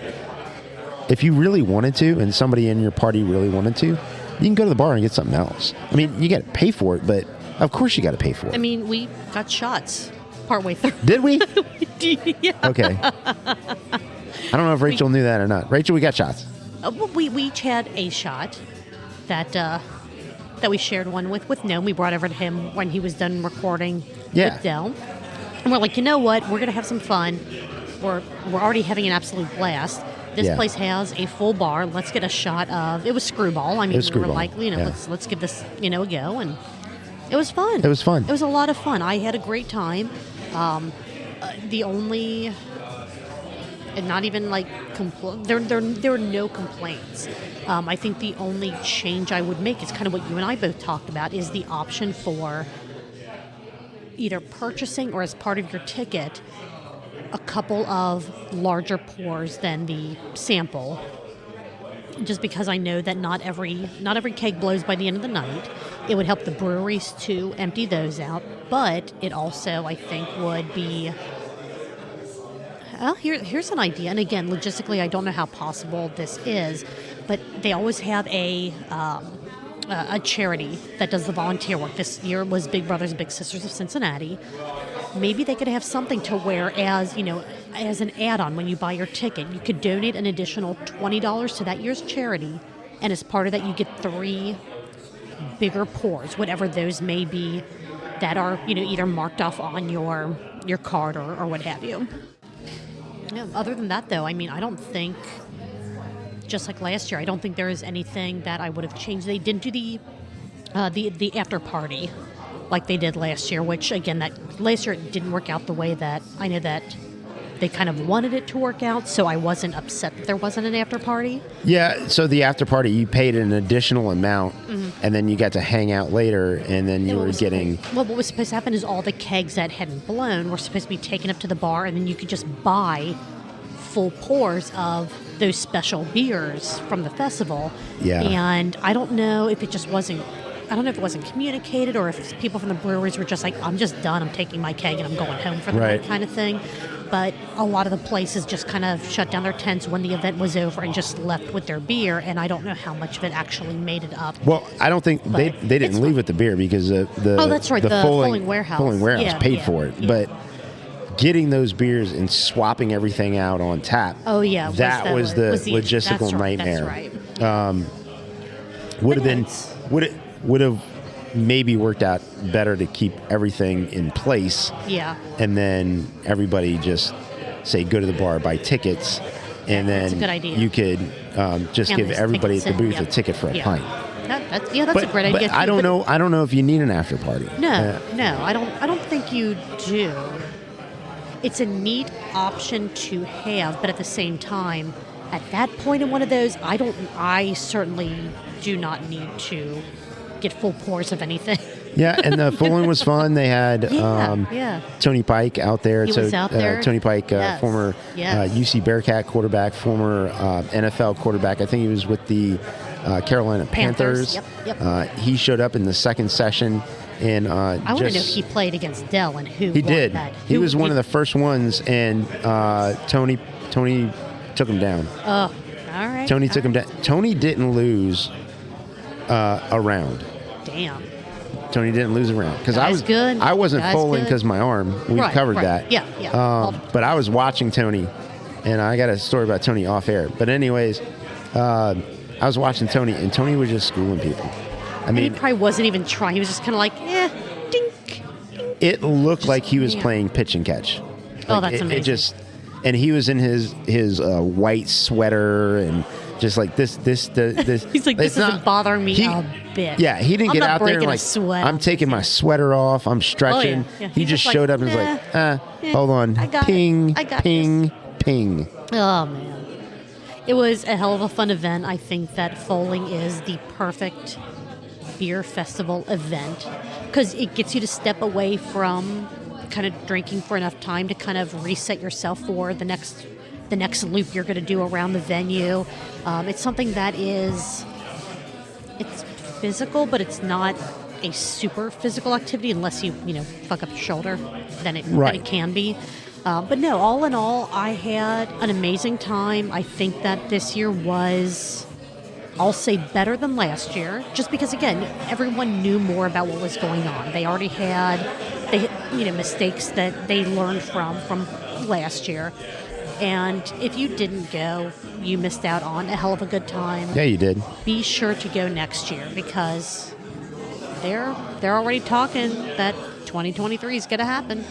if you really wanted to, and somebody in your party really wanted to, you can go to the bar and get something else. I mean, you got to pay for it, but of course you got to pay for it. I mean, we got shots partway through. Did we? Yeah. Okay. I don't know if Rachel knew that or not. Rachel, we got shots. Well, we each had a shot that we shared one with Noam. We brought over to him when he was done recording with Dell. And we're like, you know what? We're going to have some fun. We're already having an absolute blast. This place has a full bar. Let's get a shot of... It was Screwball. I mean, we were like, let's give this, a go. And it was fun. It was fun. It was a lot of fun. I had a great time. The only... And not even like... There were no complaints. I think the only change I would make is kind of what you and I both talked about, is the option for either purchasing or as part of your ticket a couple of larger pours than the sample, just because I know that not every keg blows by the end of the night. It would help the breweries to empty those out, but it also, I think, would be... Well, here's an idea, and again, logistically, I don't know how possible this is, but they always have a charity that does the volunteer work. This year was Big Brothers Big Sisters of Cincinnati. Maybe they could have something to where, as an add-on when you buy your ticket, you could donate an additional $20 to that year's charity, And as part of that, you get 3 bigger pours, whatever those may be, that are, either marked off on your card or what have you. Yeah, other than that, though, I don't think, just like last year, I don't think there is anything that I would have changed. They didn't do the after party like they did last year, which, again, that last year it didn't work out the way that I know that they kind of wanted it to work out, so I wasn't upset that there wasn't an after party. Yeah, so the after party, you paid an additional amount, and then you got to hang out later, and then you were getting... Well, what was supposed to happen is all the kegs that hadn't blown were supposed to be taken up to the bar, and then you could just buy full pours of those special beers from the festival. Yeah. And I don't know if it just wasn't... I don't know if it wasn't communicated or if people from the breweries were just like, I'm just done, I'm taking my keg and I'm going home for the night kind of thing. But a lot of the places just kind of shut down their tents when the event was over and just left with their beer, and I don't know how much of it actually made it up. Well, I don't think they didn't leave with the beer because the that's right, the Fulling Warehouse paid for it. Yeah. But getting those beers and swapping everything out on tap, that was the logistical nightmare. That's right. Would have maybe worked out better to keep everything in place. Yeah. And then everybody just say, go to the bar, buy tickets, and then that's a good idea. You could just give everybody at the booth a ticket for a pint. That's a great idea. But I don't know if you need an after party. No, I don't think you do. It's a neat option to have, but at the same time, at that point in one of those, I certainly do not need to get full pours of anything. Yeah, and the Fulling was fun. They had Tony Pike out there. He was out there. Tony Pike, former UC Bearcat quarterback, former NFL quarterback. I think he was with the Carolina Panthers. Yep. He showed up in the second session. And I want to know if he played against Dell and who he did. That. He was one of the first ones, and Tony took him down. Oh, all right. Tony took him down. Tony didn't lose a round. Damn. Tony didn't lose a round because I wasn't Fulling because my arm. We covered that. Yeah. But I was watching Tony, and I got a story about Tony off air. But anyways, I was watching Tony, and Tony was just schooling people. I mean, he probably wasn't even trying. He was just kind of like, dink. It looked like he was playing pitch and catch. That's amazing. And he was in his white sweater and just like this. He's like, this isn't bothering me a bit. Yeah, he didn't get out there and like, I'm taking my sweater off, I'm stretching. Yeah. He just showed up and was like, hold on, ping, ping. Oh, man. It was a hell of a fun event. I think that Fulling is the perfect beer festival event because it gets you to step away from kind of drinking for enough time to kind of reset yourself for the next loop you're going to do around the venue. It's something that it's physical, but it's not a super physical activity unless you fuck up your shoulder. Then it can be. But no, all in all, I had an amazing time. I think that this year was, I'll say, better than last year, just because, again, everyone knew more about what was going on. They already had mistakes that they learned from last year. And if you didn't go, you missed out on a hell of a good time. Yeah, you did. Be sure to go next year because they're already talking that 2023 is going to happen.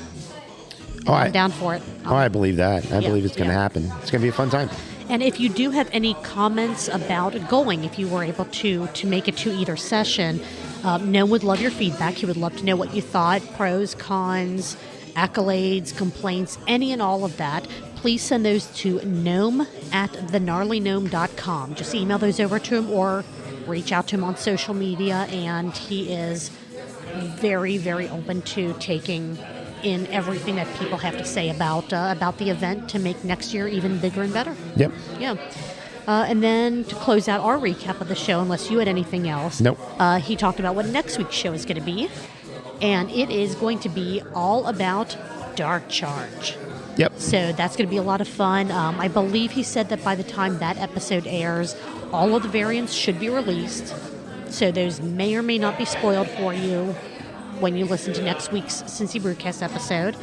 I'm down for it. I believe that. I believe it's going to happen. It's going to be a fun time. And if you do have any comments about going, if you were able to make it to either session, Noam would love your feedback. He would love to know what you thought, pros, cons, accolades, complaints, any and all of that. Please send those to gnome@thegnarlygnome.com. Just email those over to him or reach out to him on social media, and he is very, very open to taking in everything that people have to say about the event to make next year even bigger and better. Yep. Yeah. And then to close out our recap of the show, unless you had anything else, nope. He talked about what next week's show is going to be, and it is going to be all about Dark Charge. Yep. So that's going to be a lot of fun. I believe he said that by the time that episode airs, all of the variants should be released. So those may or may not be spoiled for you when you listen to next week's Cincy Brewcast episode.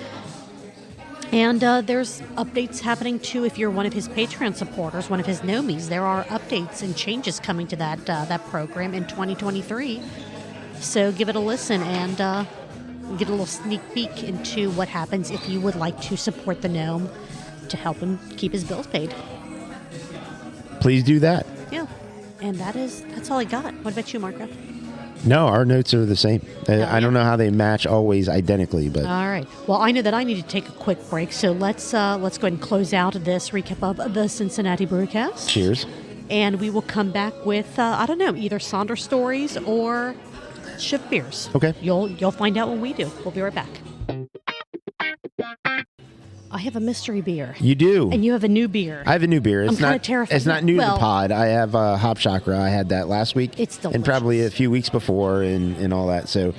And there's updates happening too. If you're one of his Patreon supporters, one of his Nomies, there are updates and changes coming to that program in 2023. So give it a listen and get a little sneak peek into what happens if you would like to support the Gnome to help him keep his bills paid. Please do that. Yeah. And that's all I got. What about you, Marco? No, our notes are the same. I don't know how they match always identically, but All right. Well, I know that I need to take a quick break, so let's go ahead and close out this recap of the Cincinnati Brewcast. cheers. And we will come back with I don't know, either Sonder stories or shift beers. Okay. You'll find out when we do. We'll be right back. I have a mystery beer. You do. And you have a new beer. I have a new beer. It's I'm kinda not terrified. It's not new to Well- the pod. I have Hop Chakra. I had that last week. It's And probably a delicious. few weeks before and all that. So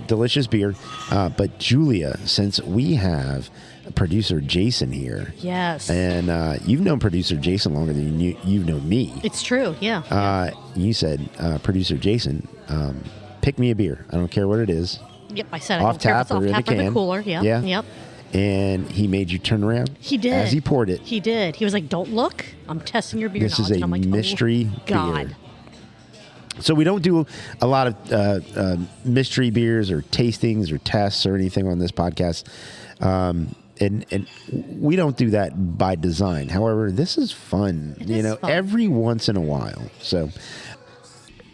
delicious beer. But Julia, since we have producer Jason here, Yes. and you've known producer Jason longer than you've known me. It's true, yeah. You said, producer Jason, pick me a beer. I don't care what it is. Yep, I said I Off don't care if tap it's off or in tap the or the can. cooler. Yeah. Yeah. Yep. And he made you turn around. He did. As he poured it. He did. He was like, "Don't look. I'm testing your beer This is knowledge." a And I'm like, mystery oh, God. beer. So we don't do a lot of mystery beers or tastings or tests or anything on this podcast. And we don't do that by design. However, this is fun, It is fun. every once in a while. So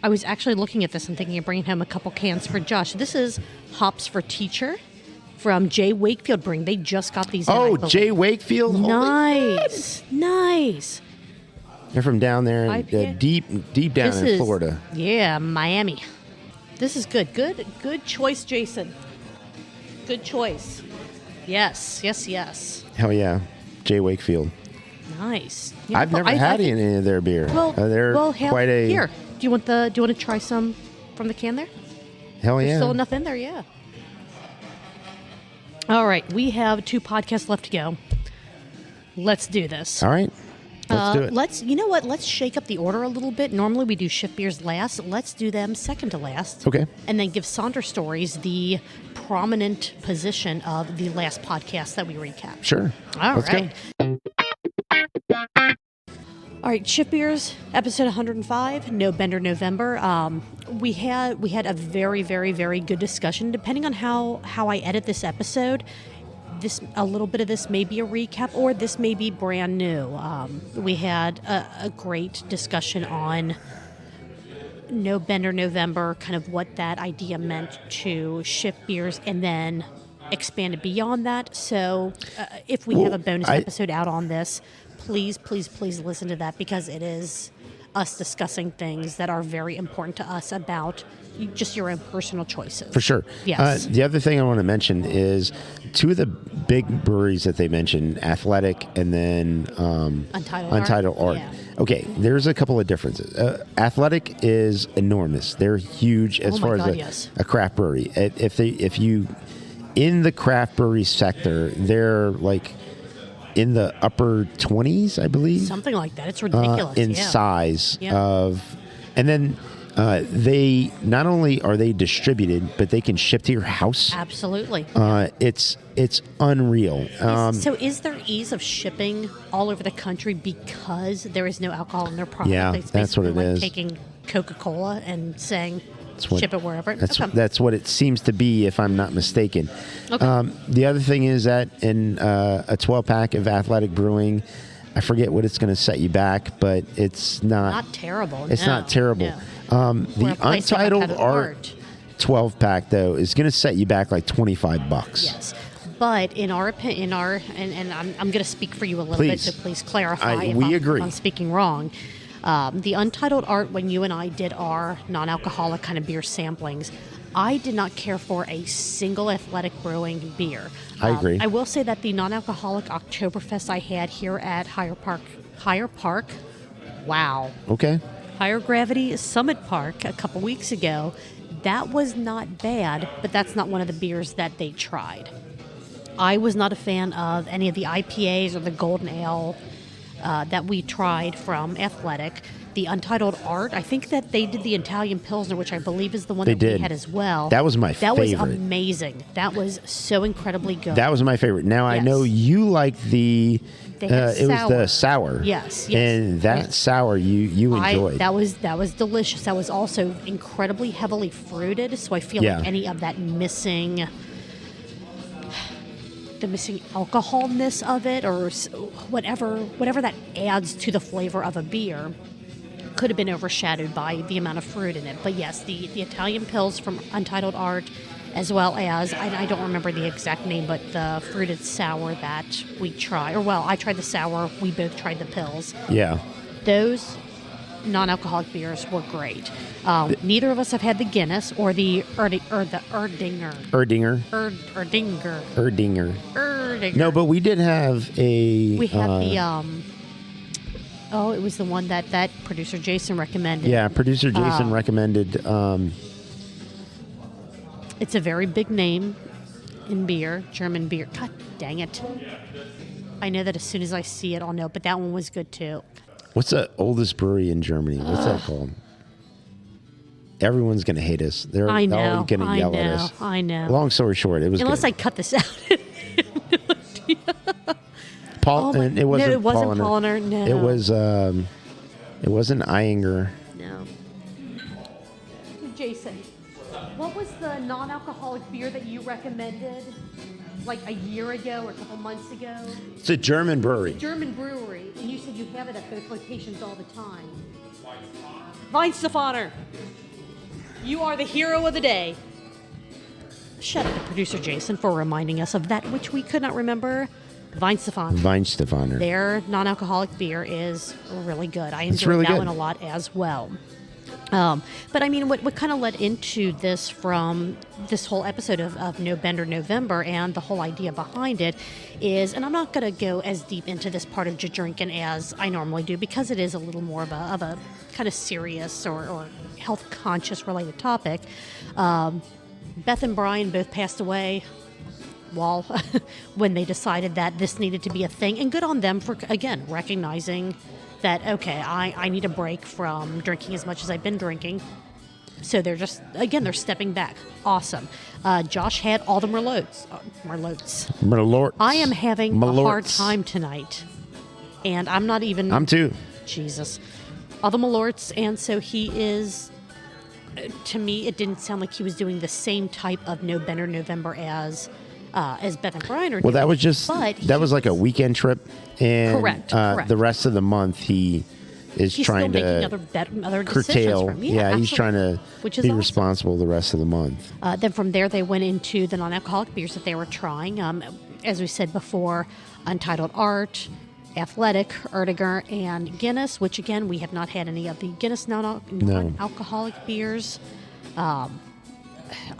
I was actually looking at this and thinking of bringing home a couple cans for Josh. This is Hops for Teacher from Jay Wakefield Brewing. They just got these in, I believe. Jay Wakefield? Nice. Nice. They're from down there, deep down This in is, Florida. Yeah, Miami. This is good. Good choice, Jason. Good choice. Yes. Hell yeah, Jay Wakefield. Nice. I've never had any of their beer. Well, they're quite a here. Do you want to try some from the can there? hell There's yeah. still enough in there, yeah. All right, we have 2 podcasts left to go. Let's do this. All right, let's do it. You know what? Let's shake up the order a little bit. Normally we do shift beers last. Let's do them second to last. Okay. And then give Sonder Stories the prominent position of the last podcast that we recap. Sure. All Let's right. go. All right, Shift Beers, episode 105, No Bender November. We had a very, very, very good discussion. Depending on how I edit this episode, a little bit of this may be a recap, or this may be brand new. We had a great discussion on No Bender November, kind of what that idea meant to Shift Beers, and then expanded beyond that. So if we have a bonus episode out on this, please listen to that, because it is us discussing things that are very important to us about just your own personal choices. For sure. Yes. The other thing I want to mention is 2 of the big breweries that they mentioned, Athletic and then Untitled Art. Yeah. Okay, there's a couple of differences. Athletic is enormous. They're huge as Oh my far God, as yes. a craft brewery. If you in the craft brewery sector, they're like in the upper 20s, I believe. Something like that. It's ridiculous. In yeah. size Yeah. and then they not only are they distributed, but they can ship to your house. Absolutely. It's unreal. So is there ease of shipping all over the country because there is no alcohol in their product? Yeah, It's that's what basically it like is. taking Coca-Cola and saying what- ship it wherever. That's Okay. that's what it seems to be, if I'm not mistaken. Okay. The other thing is that in a 12-pack of Athletic Brewing, I forget what it's going to set you back, but it's Not terrible. It's no, not terrible. no. The a place like Untitled Untitled Art 12-pack though is going to set you back like $25. Yes. But in our opinion, and I'm going to speak for you a little Please. bit, so please clarify if we agree. I'm speaking wrong. The Untitled Art, when you and I did our non-alcoholic kind of beer samplings, I did not care for a single Athletic Brewing beer. I agree. I will say that the non-alcoholic Oktoberfest I had here at Higher Park, wow. Okay. Higher Gravity Summit Park a couple weeks ago, that was not bad, but that's not one of the beers that they tried. I was not a fan of any of the IPAs or the Golden Ale that we tried from Athletic. The Untitled Art, I think that they did the Italian Pilsner, which I believe is the one that we had as well. That was my favorite. That was amazing. That was so incredibly good. That was my favorite. Now, I know you like the... it was the sour. Yes. And that sour you enjoyed. That was delicious. That was also incredibly heavily fruited, so I feel like any of that missing alcoholness of it or whatever that adds to the flavor of a beer could have been overshadowed by the amount of fruit in it. But yes, the Italian Pils from Untitled Art, as well as, I don't remember the exact name, but the fruited sour that we tried. I tried the sour. We both tried the Pils. Yeah. Those non-alcoholic beers were great. Neither of us have had the Guinness or the Erdinger. No, but we did have a... We had the... it was the one that producer Jason recommended. Yeah, producer Jason recommended... it's a very big name in beer, German beer. God dang it. I know that as soon as I see it, I'll know, but that one was good too. What's the oldest brewery in Germany? What's that called? Everyone's going to hate us. They're all going to yell at us. I know. Long story short, it was Unless good. I cut this out. It wasn't Paulaner. No. It was. It wasn't Eyinger. No. Jason, what was the non-alcoholic beer that you recommended like a year ago or a couple months ago? It's a German brewery. German brewery, and you said you have it at both locations all the time. Weihenstephaner. You are the hero of the day. Shout out to producer Jason for reminding us of that which we could not remember. Weihenstephaner. Their non-alcoholic beer is really good. I enjoyed that one a lot as well. But I mean, what kind of led into this from this whole episode of No Bender November and the whole idea behind it is, and I'm not going to go as deep into this part of drinking as I normally do because it is a little more of a kind of serious or health conscious related topic. Beth and Brian both passed away while when they decided that this needed to be a thing, and good on them for again recognizing that, okay, I need a break from drinking as much as I've been drinking. So they're just, again, they're stepping back. Awesome. Josh had all the Merlots. I am having a hard time tonight. And I'm not even... I'm too. Jesus. All the Malorts. And so he is... To me, it didn't sound like he was doing the same type of No Bender November as Beth and Brian are doing. Well, that was just... That was like a weekend trip. And correct. The rest of the month, he's trying to other curtail. He's trying to be awesome. responsible the rest of the month. Then from there, they went into the non-alcoholic beers that they were trying. As we said before, Untitled Art, Athletic, Erdinger, and Guinness, which again, we have not had any of the Guinness non-alcoholic beers. I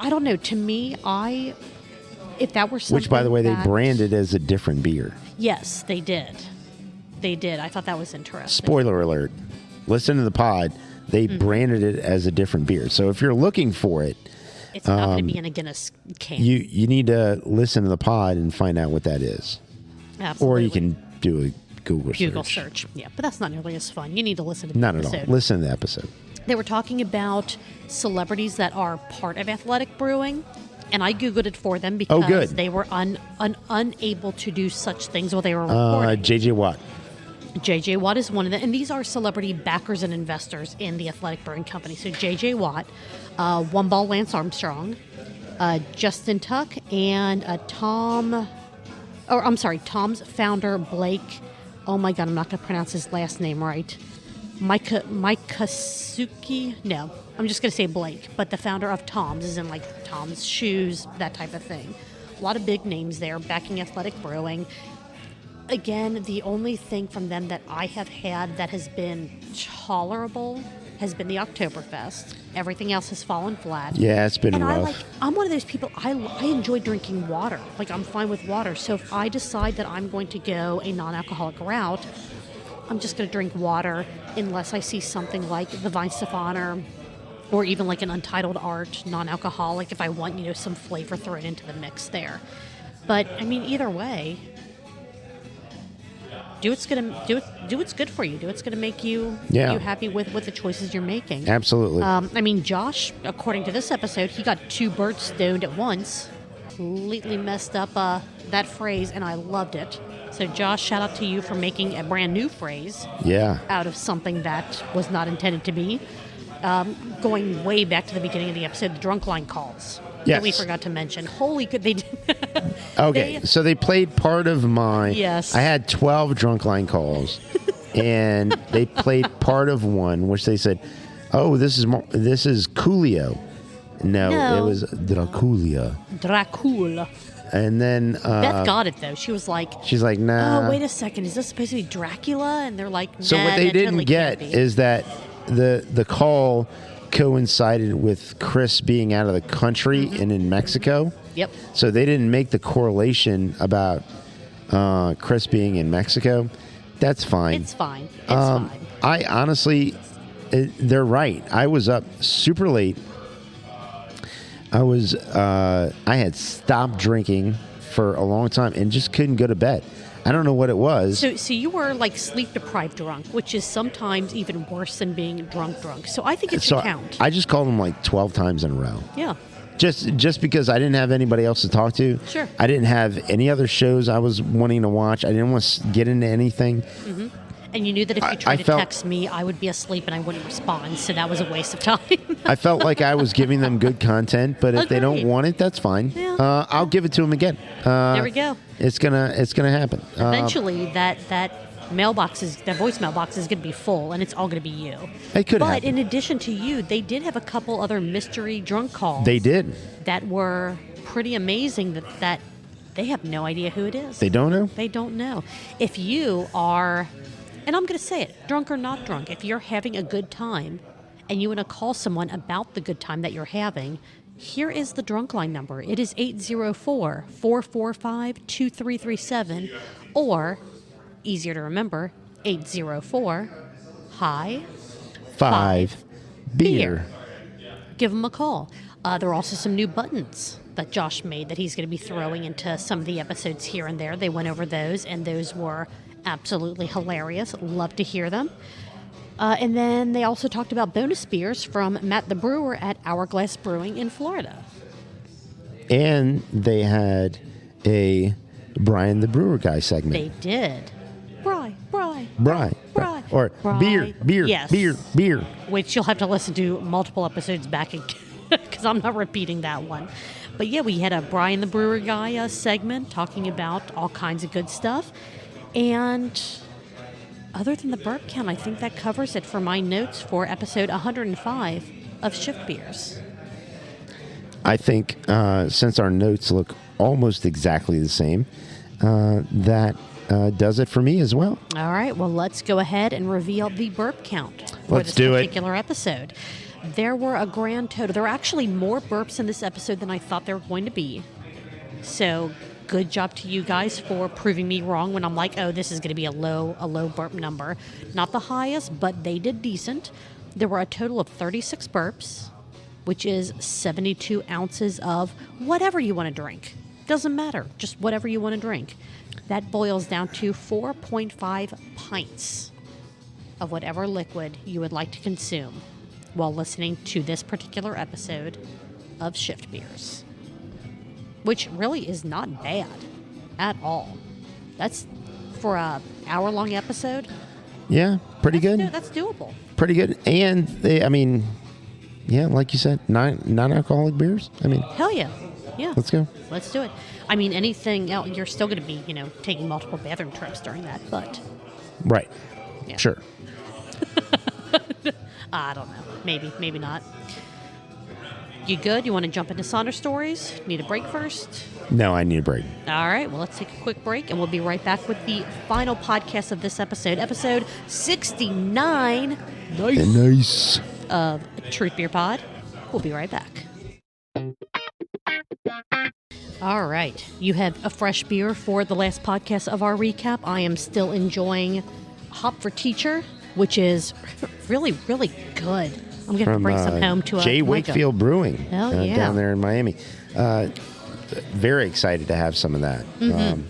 don't know. To me, if that were something which, by the way, they branded as a different beer. Yes, they did. They did. I thought that was interesting. Spoiler alert. Listen to the pod. They branded it as a different beer. So if you're looking for it, it's not going to be in a Guinness can. You need to listen to the pod and find out what that is. Absolutely. Or you can do a Google search. Yeah, but that's not nearly as fun. You need to listen to the Not episode. At all. Listen to the episode. They were talking about celebrities that are part of athletic brewing. And I Googled it for them because they were unable to do such things while they were recording. J.J. Watt. J.J. Watt is one of them. And these are celebrity backers and investors in the Athletic Brewing Company. So J.J. Watt, One Ball Lance Armstrong, Justin Tuck, and Tom's founder, Blake. Oh, my God, I'm not going to pronounce his last name right. Mikasuki? No, I'm just going to say Blake. But the founder of Tom's is in like Tom's Shoes, that type of thing. A lot of big names there backing athletic brewing. Again, the only thing from them that I have had that has been tolerable has been the Oktoberfest. Everything else has fallen flat. Yeah, it's been rough. I'm one of those people, I enjoy drinking water. Like, I'm fine with water. So if I decide that I'm going to go a non-alcoholic route, I'm just going to drink water unless I see something like the Weihenstephaner or even like an Untitled Art, non-alcoholic, if I want, some flavor thrown into the mix there. But, I mean, either way, do what's gonna do what's good for you. Do what's gonna make you happy with the choices you're making. Absolutely. I mean, Josh, according to this episode, he got 2 birds stoned at once. Completely messed up that phrase, and I loved it. So, Josh, shout out to you for making a brand new phrase. Yeah. Out of something that was not intended to be. Going way back to the beginning of the episode, the drunk line calls. Yes. That we forgot to mention. Holy good, they did. Okay, so they played part of my... Yes. I had 12 drunk line calls, and they played part of one, which they said, oh, this is Coolio. No, it was Dracula. And then... Beth got it, though. She was like... She's like, nah. Oh, wait a second. Is this supposed to be Dracula? And they're like, nah, so what they that didn't totally get can't be. is that the call coincided with Chris being out of the country and in Mexico. Yep. So they didn't make the correlation about Chris being in Mexico. That's fine. It's fine. It's fine. I honestly, they're right. I was up super late. I had stopped drinking for a long time and just couldn't go to bed. I don't know what it was. So you were like sleep deprived drunk, which is sometimes even worse than being drunk. So I think it should count. I just called them like 12 times in a row. Yeah. Just because I didn't have anybody else to talk to. Sure. I didn't have any other shows I was wanting to watch. I didn't want to get into anything. Mm-hmm. And you knew that if you tried to text me, I would be asleep and I wouldn't respond. So that was a waste of time. I felt like I was giving them good content, but if they don't want it, that's fine. Yeah. I'll give it to them again. There we go. It's gonna happen. Eventually, that voicemail box is going to be full, and it's all going to be you. It could happen. But in addition to you, they did have a couple other mystery drunk calls. They did. That were pretty amazing. That they have no idea who it is. They don't know? They don't know. If you are, and I'm going to say it, drunk or not drunk, if you're having a good time and you want to call someone about the good time that you're having, here is the drunk line number. It is 804-445-2337, or, easier to remember, 804-HI-5 beer. Give them a call. There are also some new buttons that Josh made that he's going to be throwing into some of the episodes here and there. They went over those, and those were absolutely hilarious. Love to hear them. And then they also talked about bonus beers from Matt the Brewer at Hourglass Brewing in Florida. And they had a Brian the Brewer guy segment. They did. Bry. Or beer. Yes. Beer. Which you'll have to listen to multiple episodes back because I'm not repeating that one. But yeah, we had a Brian the Brewer guy segment talking about all kinds of good stuff. And other than the burp count, I think that covers it for my notes for episode 105 of Shift Beers. I think since our notes look almost exactly the same, that does it for me as well. All right, well, let's go ahead and reveal the burp count for Let's this do it. particular episode. There were a grand total. There were actually more burps in this episode than I thought there were going to be. So good job to you guys for proving me wrong when I'm like, oh, this is going to be a low burp number. Not the highest, but they did decent. There were a total of 36 burps, which is 72 ounces of whatever you want to drink. Doesn't matter, just whatever you want to drink. That boils down to 4.5 pints of whatever liquid you would like to consume while listening to this particular episode of Shift Beers. Which really is not bad at all. That's for a hour-long episode. Yeah, pretty good. That's doable. Pretty good. And they, like you said, non-alcoholic beers. Hell yeah. Yeah. Let's go. Let's do it. Anything else, you're still going to be, taking multiple bathroom trips during that, but. Right. Yeah. Sure. I don't know. Maybe not. You good? You want to jump into Sonder stories? Need a break first? No, I need a break. All right. Well, let's take a quick break, and we'll be right back with the final podcast of this episode 69. Nice. Of Truth Beer Pod. We'll be right back. All right. You have a fresh beer for the last podcast of our recap. I am still enjoying Hop for Teacher, which is really, really good. I'm going to bring some home to J. Micah. Wakefield Brewing Hell yeah. down there in Miami. very excited to have some of that.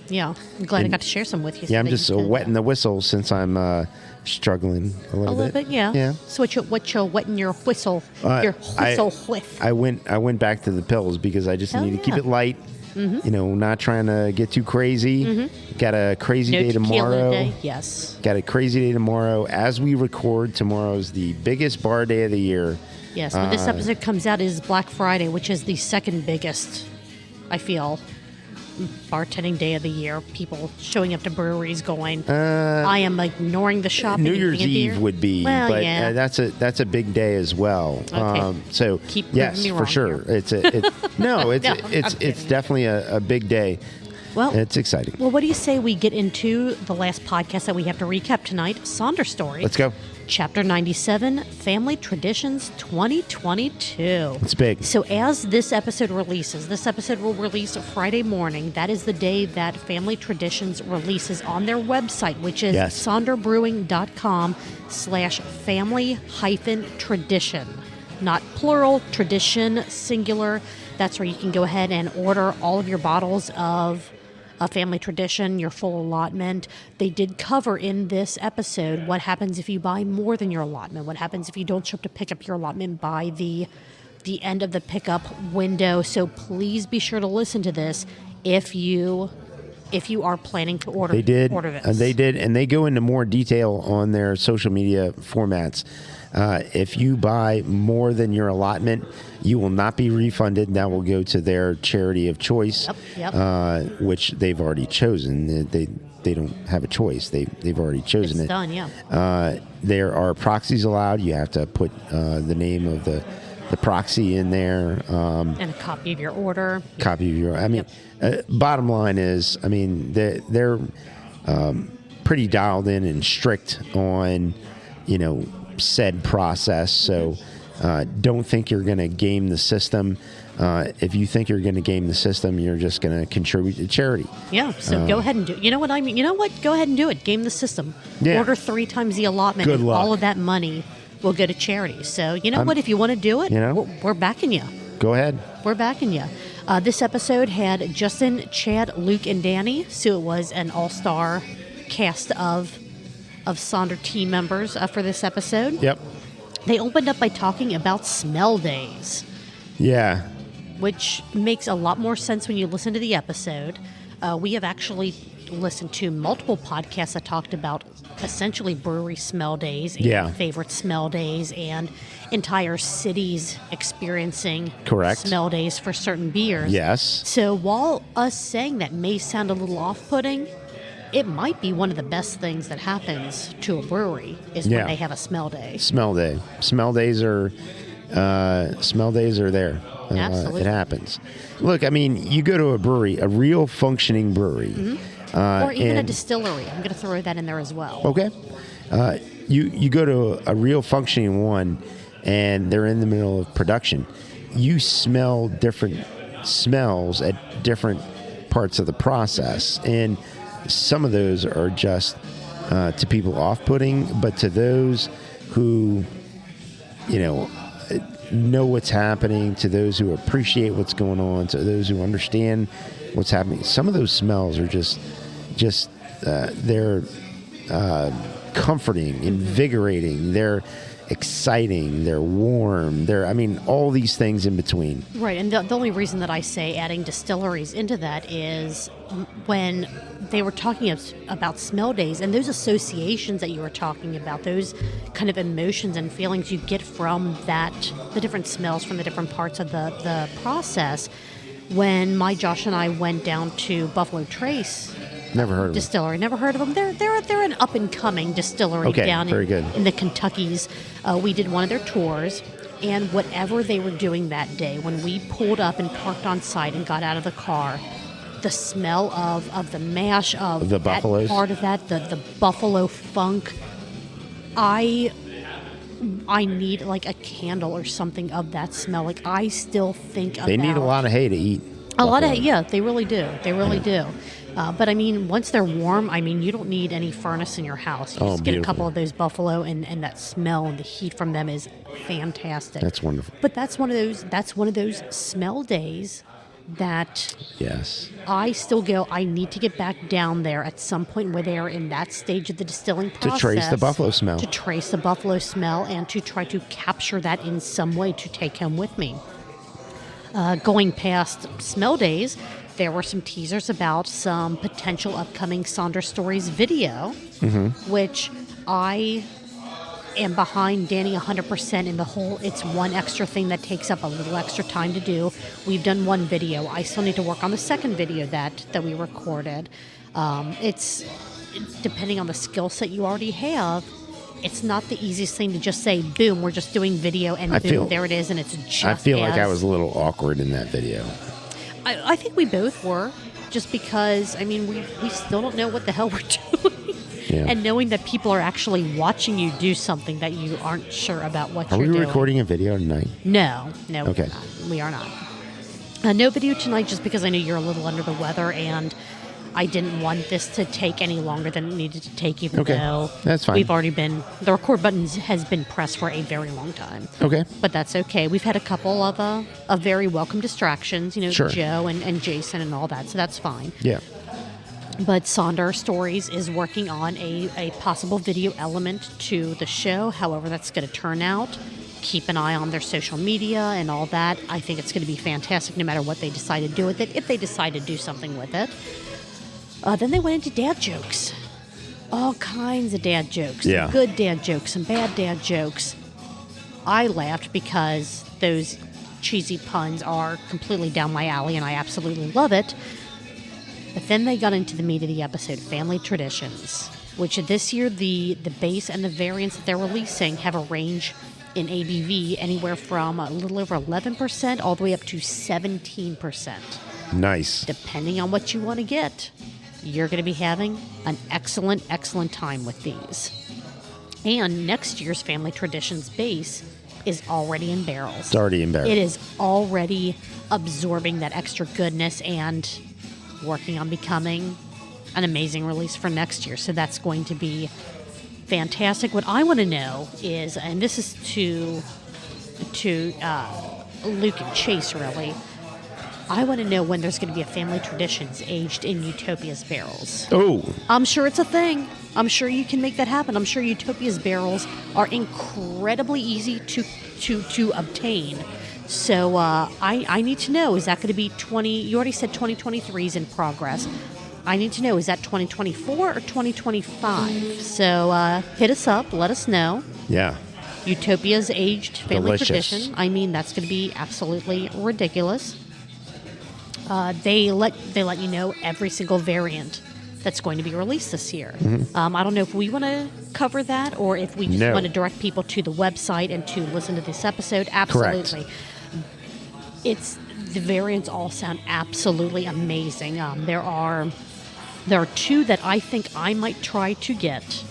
Yeah, I'm glad I got to share some with you. Yeah, so I'm that just you could, wetting the whistle since I'm struggling a a little little bit. Yeah. Yeah. So what you wetting your whistle? Your whistle with? I went back to the pills because I just Hell need to keep yeah. it light. Not trying to get too crazy. Got a crazy No day tequila tomorrow. day. Yes. Got a crazy day tomorrow. As we record, tomorrow's the biggest bar day of the year. Yes. When this episode comes out, is Black Friday, which is the second biggest, I feel, bartending day of the year. People showing up to breweries going, I am ignoring the shopping. New and Year's getting a beer." Eve would be, Well, but yeah. that's a big day as well. Okay. So Keep yes, proving me for wrong sure. here. It's No, I'm it's kidding. definitely a big day. Well, It's exciting. Well, what do you say we get into the last podcast that we have to recap tonight? Sonder story. Let's go. Chapter 97, Family Traditions 2022. It's big. So as this episode releases, this episode will release Friday morning. That is the day that Family Traditions releases on their website, which is Yes. sonderbrewing.com/family-tradition. Not plural, tradition, singular. That's where you can go ahead and order all of your bottles of a Family Tradition, your full allotment. They did cover in this episode what happens if you buy more than your allotment, what happens if you don't show up to pick up your allotment by the end of the pickup window. So please be sure to listen to this if you are planning to order this. They did, and they go into more detail on their social media formats. If you buy more than your allotment, you will not be refunded. That will go to their charity of choice, Yep. which they've already chosen. They don't have a choice. They've already chosen It's it. done, yeah. There are proxies allowed. You have to put the name of the proxy in there. And a copy of your order. Copy of your. I mean, bottom line is, I mean, they're pretty dialed in and strict on, said process. So don't think you're going to game the system. If you think you're going to game the system, you're just going to contribute to charity. Yeah, so go ahead and do it. You know what I mean? You know what? Go ahead and do it. Game the system. Yeah. Order 3 times the allotment. Good and luck. all of that money will go to charity. So you know what? If you want to do it, we're backing you. Go ahead. We're backing you. This episode had Justin, Chad, Luke, and Danny. So it was an all-star cast of Sonder team members for this episode. Yep. They opened up by talking about smell days, Yeah. which makes a lot more sense when you listen to the episode. We have actually listened to multiple podcasts that talked about essentially brewery smell days and favorite smell days and entire cities experiencing Correct. smell days for certain beers. Yes. So while us saying that may sound a little off-putting, it might be one of the best things that happens to a brewery is when they have a smell day. Smell day. Smell days are there. Absolutely. It happens. Look, I mean, you go to a brewery, a real functioning brewery, Or even a distillery. I'm going to throw that in there as well. Okay. You go to a real functioning one, and they're in the middle of production. You smell different smells at different parts of the process, and some of those are just to people off-putting, but to those who, know what's happening, to those who appreciate what's going on, to those who understand what's happening, some of those smells are just they're comforting, invigorating, they're exciting, they're warm, all these things in between. Right, and the only reason that I say adding distilleries into that is when they were talking about smell days and those associations that you were talking about, those kind of emotions and feelings you get from that, the different smells from the different parts of the process. When Josh and I went down to Buffalo Trace Never heard of them. Distillery. Never heard of them. They're an up and coming distillery down very good. in the Kentuckies. We did one of their tours, and whatever they were doing that day, when we pulled up and parked on site and got out of the car, the smell of the mash of The that buffaloes? part of that, the buffalo funk. I need like a candle or something of that smell. Like I still think about. They need a lot of hay to eat. A lot of, yeah, they really do. They really do. But I mean, once they're warm, you don't need any furnace in your house. You just get a couple of those buffalo, and that smell and the heat from them is fantastic. That's wonderful. But that's one of those smell days that Yes. I still go, I need to get back down there at some point where they are in that stage of the distilling process. To trace the buffalo smell. To trace the buffalo smell and to try to capture that in some way to take home with me. Going past smell days, there were some teasers about some potential upcoming Sonder Stories video, which I am behind Danny 100% in the whole, it's one extra thing that takes up a little extra time to do. We've done one video. I still need to work on the second video that we recorded. It's, depending on the skill set you already have, it's not the easiest thing to just say, boom, we're just doing video, and there it is, and it's just I feel like I was a little awkward in that video. I think we both were, just because, I mean, we still don't know what the hell we're doing. Yeah. And knowing that people are actually watching you do something that you aren't sure about what you're doing. Are we recording a video tonight? No, Okay. We are not. No video tonight, just because I know you're a little under the weather, and I didn't want this to take any longer than it needed to take, even though that's fine. We've already been, the record button has been pressed for a very long time. Okay. But that's okay. We've had a couple of very welcome distractions, Sure. Joe and Jason and all that, so that's fine. Yeah. But Sonder Stories is working on a possible video element to the show, however that's going to turn out. Keep an eye on their social media and all that. I think it's going to be fantastic no matter what they decide to do with it, if they decide to do something with it. Then they went into dad jokes. All kinds of dad jokes. Yeah. Some good dad jokes, some bad dad jokes. I laughed because those cheesy puns are completely down my alley, and I absolutely love it. But then they got into the meat of the episode, family traditions, which this year the base and the variants that they're releasing have a range in ABV anywhere from a little over 11% all the way up to 17%. Nice. Depending on what you want to get, you're going to be having an excellent, excellent time with these. And next year's family traditions base is already in barrels. It's already in barrels. It is already absorbing that extra goodness and working on becoming an amazing release for next year. So that's going to be fantastic. What I want to know is, and this is to Luke and Chase, really, I want to know when there's going to be a family traditions aged in Utopia's barrels. Oh. I'm sure it's a thing. I'm sure you can make that happen. I'm sure Utopia's barrels are incredibly easy to obtain. So I need to know, is that going to be you already said 2023 is in progress. I need to know, is that 2024 or 2025? So hit us up, let us know. Yeah. Utopia's aged family Delicious. tradition. I mean, that's going to be absolutely ridiculous. They let you know every single variant that's going to be released this year. I don't know if we want to cover that or if we just want to direct people to the website and to listen to this episode. Absolutely. Correct. The variants all sound absolutely amazing. There are two that I think I might try to get.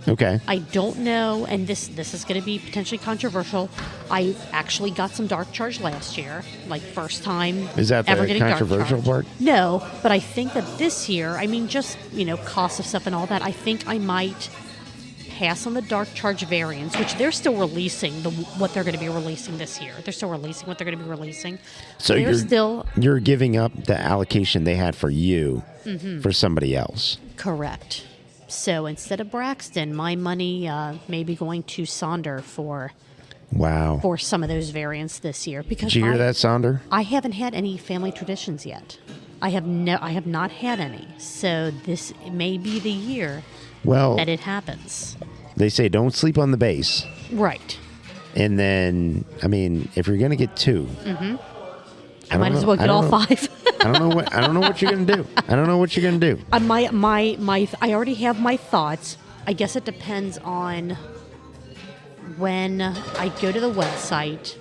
Okay. I don't know, and this is going to be potentially controversial. I actually got some Dark Charge last year, like first time Is that ever the getting controversial Dark Charge. part? No, but I think that this year, I mean, just, cost of stuff and all that, I think I might pass on the Dark Charge variants, which they're still releasing what they're going to be releasing this year. They're still releasing what they're going to be releasing. So you're giving up the allocation they had for you for somebody else. Correct. So instead of Braxton, my money may be going to Sonder for some of those variants this year. Because did you hear that, Sonder? I haven't had any family traditions yet. I have not had any. So this may be the year that it happens. They say don't sleep on the base. Right. And then, I mean, if you're going to get two, I might as well get all five. I don't know what you're gonna do. I don't know what you're gonna do. I already have my thoughts. I guess it depends on when I go to the website,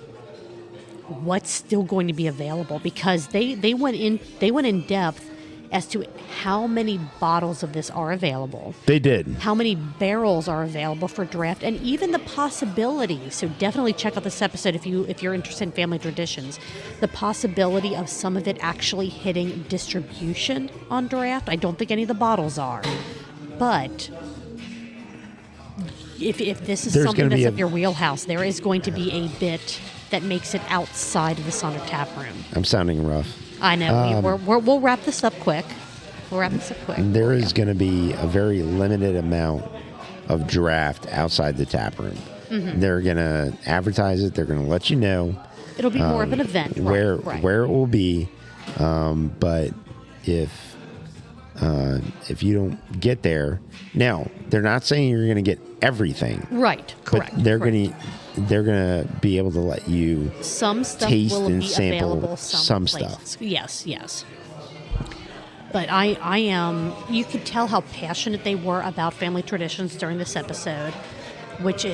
what's still going to be available, because they went in depth as to how many bottles of this are available. They did. How many barrels are available for draft, and even the possibility. So definitely check out this episode if you're interested in family traditions. The possibility of some of it actually hitting distribution on draft. I don't think any of the bottles are, but if this is something that's up your wheelhouse, there is going to be a bit that makes it outside of the Sonder tap room. I'm sounding rough. I know. We'll wrap this up quick. There is going to be a very limited amount of draft outside the tap room. Mm-hmm. They're going to advertise it. They're going to let you know. It'll be more of an event. Where it will be. But if you don't get there, now they're not saying you're going to get everything. Right. Correct. But they're going to be able to let you some stuff taste will and be sample available. Some stuff. Yes. But I am. You could tell how passionate they were about family traditions during this episode, which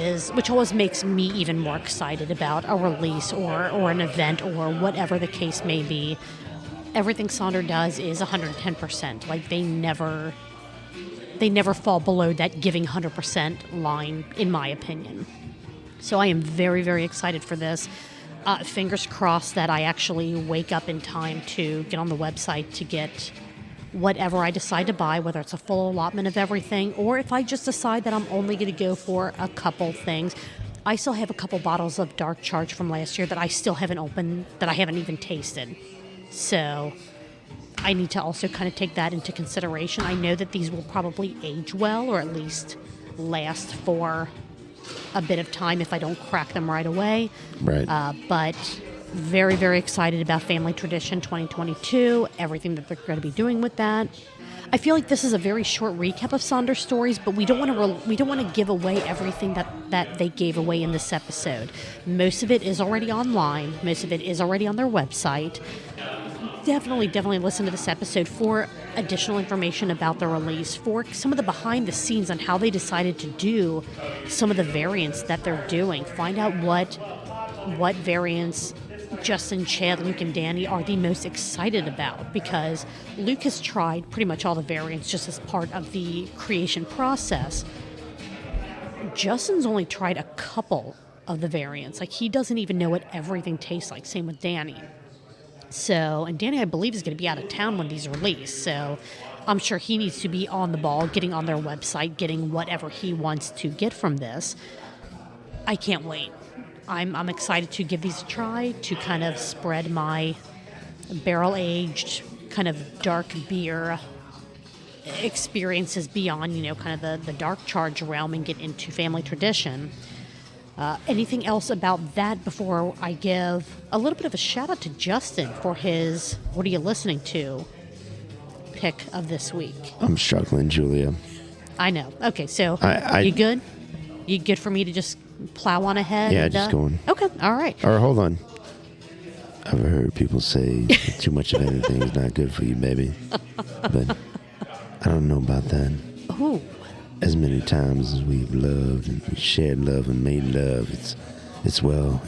always makes me even more excited about a release or an event or whatever the case may be. Everything Sonder does is 110%. Like they never fall below that giving 100% line, in my opinion. So I am very, very excited for this. Fingers crossed that I actually wake up in time to get on the website to get whatever I decide to buy, whether it's a full allotment of everything, or if I just decide that I'm only going to go for a couple things. I still have a couple bottles of Dark Charge from last year that I still haven't opened, that I haven't even tasted. So I need to also kind of take that into consideration. I know that these will probably age well, or at least last for a bit of time if I don't crack them right away. Right. But very, very excited about Family Tradition 2022, everything that they're going to be doing with that. I feel like this is a very short recap of Sonder stories, but we don't want to give away everything that they gave away in this episode. Most of it is already online. Most of it is already on their website. Definitely listen to this episode for additional information about the release, for some of the behind the scenes on how they decided to do some of the variants that they're doing. Find out what variants Justin, Chad, Luke, and Danny are the most excited about, because Luke has tried pretty much all the variants just as part of the creation process. Justin's only tried a couple of the variants. Like, he doesn't even know what everything tastes like. Same with Danny. So, and Danny, I believe, is going to be out of town when these are released. So I'm sure he needs to be on the ball, getting on their website, getting whatever he wants to get from this. I can't wait. I'm excited to give these a try, to kind of spread my barrel-aged kind of dark beer experiences beyond, kind of the Dark Charge realm and get into Family Tradition. Anything else about that before I give a little bit of a shout-out to Justin for his What Are You Listening To pick of this week? I'm struggling, Julia. I know. Okay, so you good? You good for me to just plow on ahead? Yeah, and, just going. Okay, all right. Or hold on. I've heard people say too much of anything is not good for you, baby. But I don't know about that. Ooh. As many times as we've loved and shared love and made love, it's well.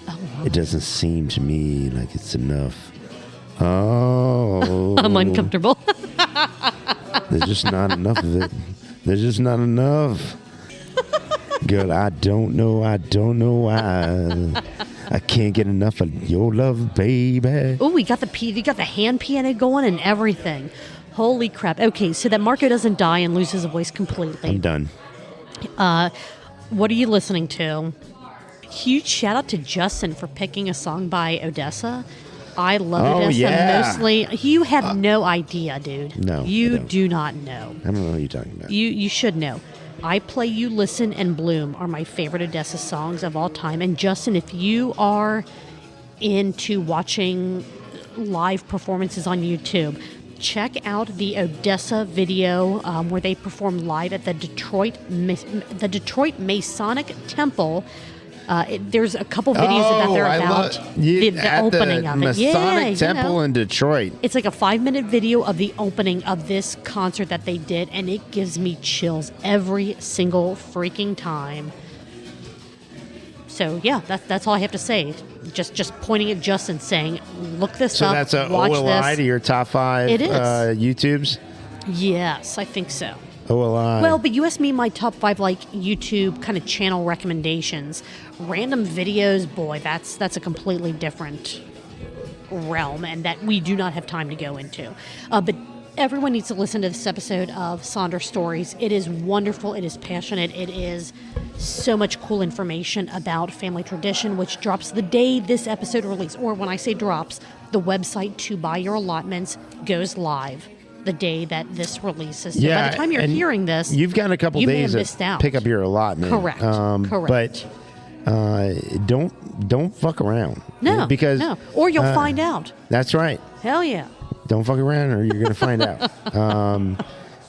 Oh. It doesn't seem to me like it's enough. Oh. I'm uncomfortable. There's just not enough of it. There's just not enough. Girl, I don't know why. I can't get enough of your love, baby. Oh, you got the hand piano going and everything. Holy crap. Okay, so that Marco doesn't die and lose his voice completely. I'm done. What are you listening to? Huge shout out to Justin for picking a song by Odessa. I love Odessa mostly. You have no idea, dude. No. You do not know. I don't know what you're talking about. You should know. I Play You, Listen, and Bloom are my favorite Odessa songs of all time. And Justin, if you are into watching live performances on YouTube, check out the Odessa video where they perform live at the Detroit Masonic Temple. There's a couple videos that they're about the opening of it. Masonic Temple in Detroit. It's like a 5-minute video of the opening of this concert that they did, and it gives me chills every single freaking time. So yeah, that's all I have to say. Just pointing at Justin, saying, "Look this up. So that's a watch OLI this." to your top 5 It is. YouTubes? Yes, I think so. OLI. Well, but you asked me my top 5 like YouTube kind of channel recommendations. Random videos, boy, that's a completely different realm, and that we do not have time to go into. But everyone needs to listen to this episode of Sonder Stories. It is wonderful. It is passionate. It is so much cool information about family tradition, which drops the day this episode releases. Or when I say drops, the website to buy your allotments goes live the day that this releases. So by the time you're hearing this, you've got a couple days to pick up your allotment. Correct. Correct. But don't fuck around. No, because or you'll find out. That's right. Hell yeah. Don't fuck around, or you're gonna find out.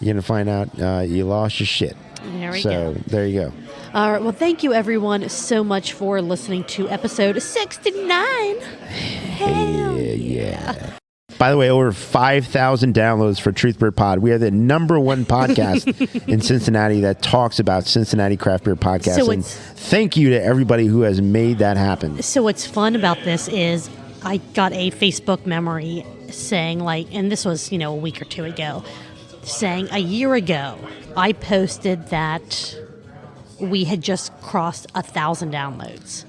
You're gonna find out you lost your shit. There we go. So there you go. All right. Well, thank you everyone so much for listening to episode 69. Hell yeah. By the way, over 5,000 downloads for Truth Beer Pod. We are the #1 podcast in Cincinnati that talks about Cincinnati craft beer podcasts. So and thank you to everybody who has made that happen. So what's fun about this is I got a Facebook memory saying and this was, a week or two ago, saying a year ago, I posted that we had just crossed 1,000 downloads.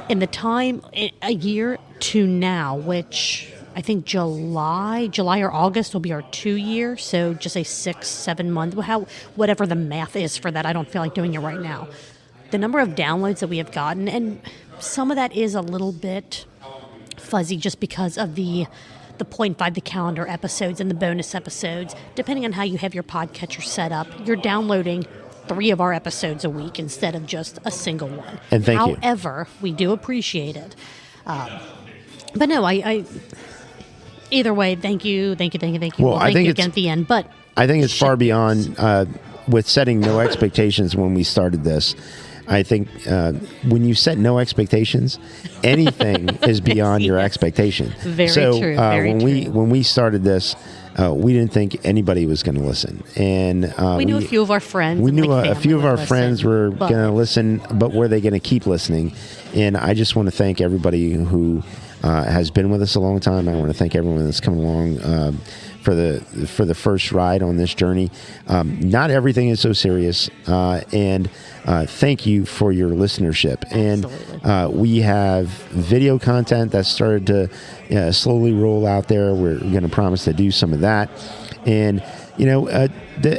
In the time, a year to now, which I think July or August will be our 2 year. So just a 6-7 month, whatever the math is for that. I don't feel like doing it right now. The number of downloads that we have gotten, and some of that is a little bit fuzzy just because of the 0.5, the calendar episodes and the bonus episodes. Depending on how you have your podcatcher set up, you're downloading 3 of our episodes a week instead of just a single one. And thank you. However, we do appreciate it. But no, I either way, thank you. Well, I think you again at the end. But I think it's far beyond with setting no expectations when we started this. I think when you set no expectations, anything is beyond your expectation. Very true. When we started this, we didn't think anybody was going to listen, and we knew a few of our friends. We knew a few of our friends were going to listen, but were they going to keep listening? And I just want to thank everybody who has been with us a long time. I want to thank everyone that's come along for the first ride on this journey. Not everything is so serious, and thank you for your listenership. Absolutely. And we have video content that started to slowly roll out there. We're going to promise to do some of that, and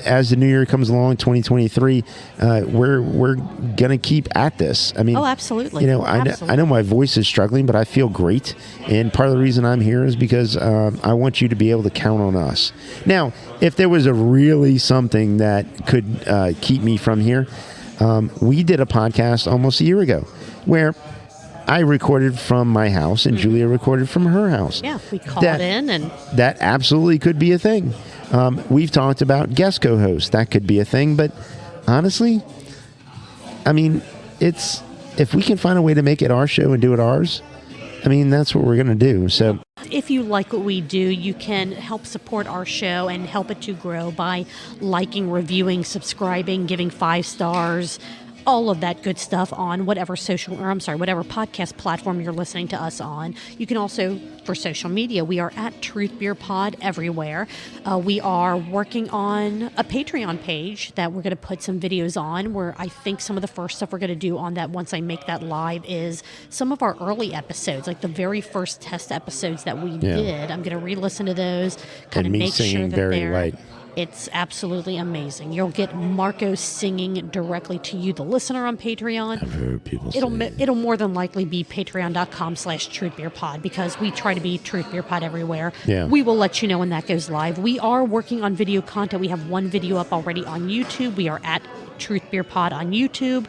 as the new year comes along, 2023, we're gonna keep at this. I mean, absolutely. I know my voice is struggling, but I feel great, and part of the reason I'm here is because I want you to be able to count on us. Now, if there was a really something that could keep me from here, we did a podcast almost a year ago where I recorded from my house and Julia recorded from her house. Yeah, we called in, and that absolutely could be a thing. We've talked about guest co-hosts. That could be a thing, but honestly, I mean, if we can find a way to make it our show and do it ours, I mean, that's what we're going to do. So if you like what we do, you can help support our show and help it to grow by liking, reviewing, subscribing, giving 5 stars, all of that good stuff on whatever whatever podcast platform you're listening to us on. You can also, for social media, we are at Truth Beer Pod everywhere. We are working on a Patreon page that we're going to put some videos on, where I think some of the first stuff we're going to do on that once I make that live is some of our early episodes, like the very first test episodes that we did. I'm going to re-listen to those, kind of make sure that very light. It's absolutely amazing. You'll get Marco singing directly to you, the listener, on Patreon. I've heard people It'll more than likely be patreon.com/truthbeerpod, because we try to be Truth Beer Pod everywhere. Yeah. We will let you know when that goes live. We are working on video content. We have 1 video up already on YouTube. We are at Truth Beer Pod on YouTube.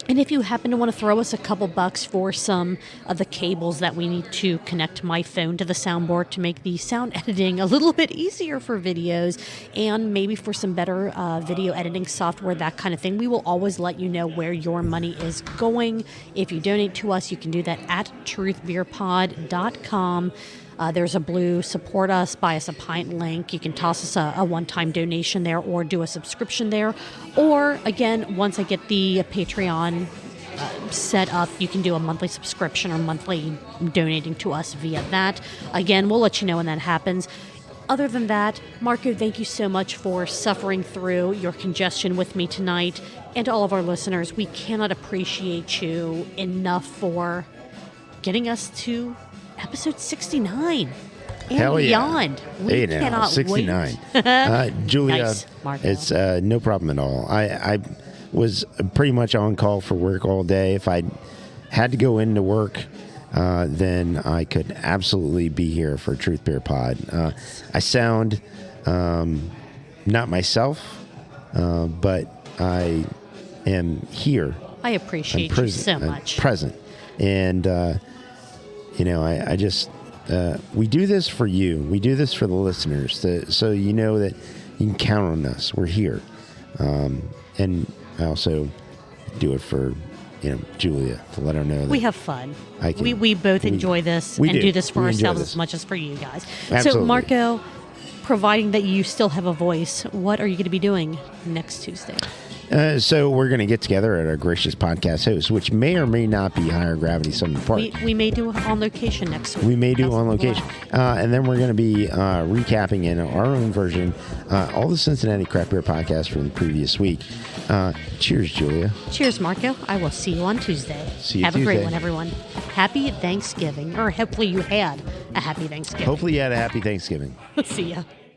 And if you happen to want to throw us a couple bucks for some of the cables that we need to connect my phone to the soundboard to make the sound editing a little bit easier for videos, and maybe for some better video editing software, that kind of thing, we will always let you know where your money is going. If you donate to us, you can do that at truthbeerpod.com. There's a blue support us, buy us a pint link. You can toss us a one-time donation there, or do a subscription there. Or, again, once I get the Patreon set up, you can do a monthly subscription or monthly donating to us via that. Again, we'll let you know when that happens. Other than that, Marco, thank you so much for suffering through your congestion with me tonight. And to all of our listeners, we cannot appreciate you enough for getting us to episode 69 and Hell beyond. Yeah. We cannot 69. wait. Julia, Nice, Marco. it's no problem at all. was pretty much on call for work all day. If I had to go into work, then I could absolutely be here for Truth Beer Pod. I sound not myself, but I am here. I appreciate you so much. I'm present. And, I just, we do this for you. We do this for the listeners. So you know that you can count on us. We're here. And I also do it for, Julia, to let her know that we have fun. we We both enjoy this and do this for ourselves as much as for you guys. Absolutely. So, Marco, providing that you still have a voice, what are you going to be doing next Tuesday? So we're going to get together at our gracious podcast host, which may or may not be Higher Gravity Summit Park. We may do it on location next week. We may do on location. And then we're going to be recapping in our own version all the Cincinnati craft beer podcasts from the previous week. Cheers, Julia. Cheers, Marco. I will see you on Tuesday. See you Have Tuesday. a great one, everyone. Happy Thanksgiving. Or hopefully you had a happy Thanksgiving. Hopefully you had a happy Thanksgiving. See ya.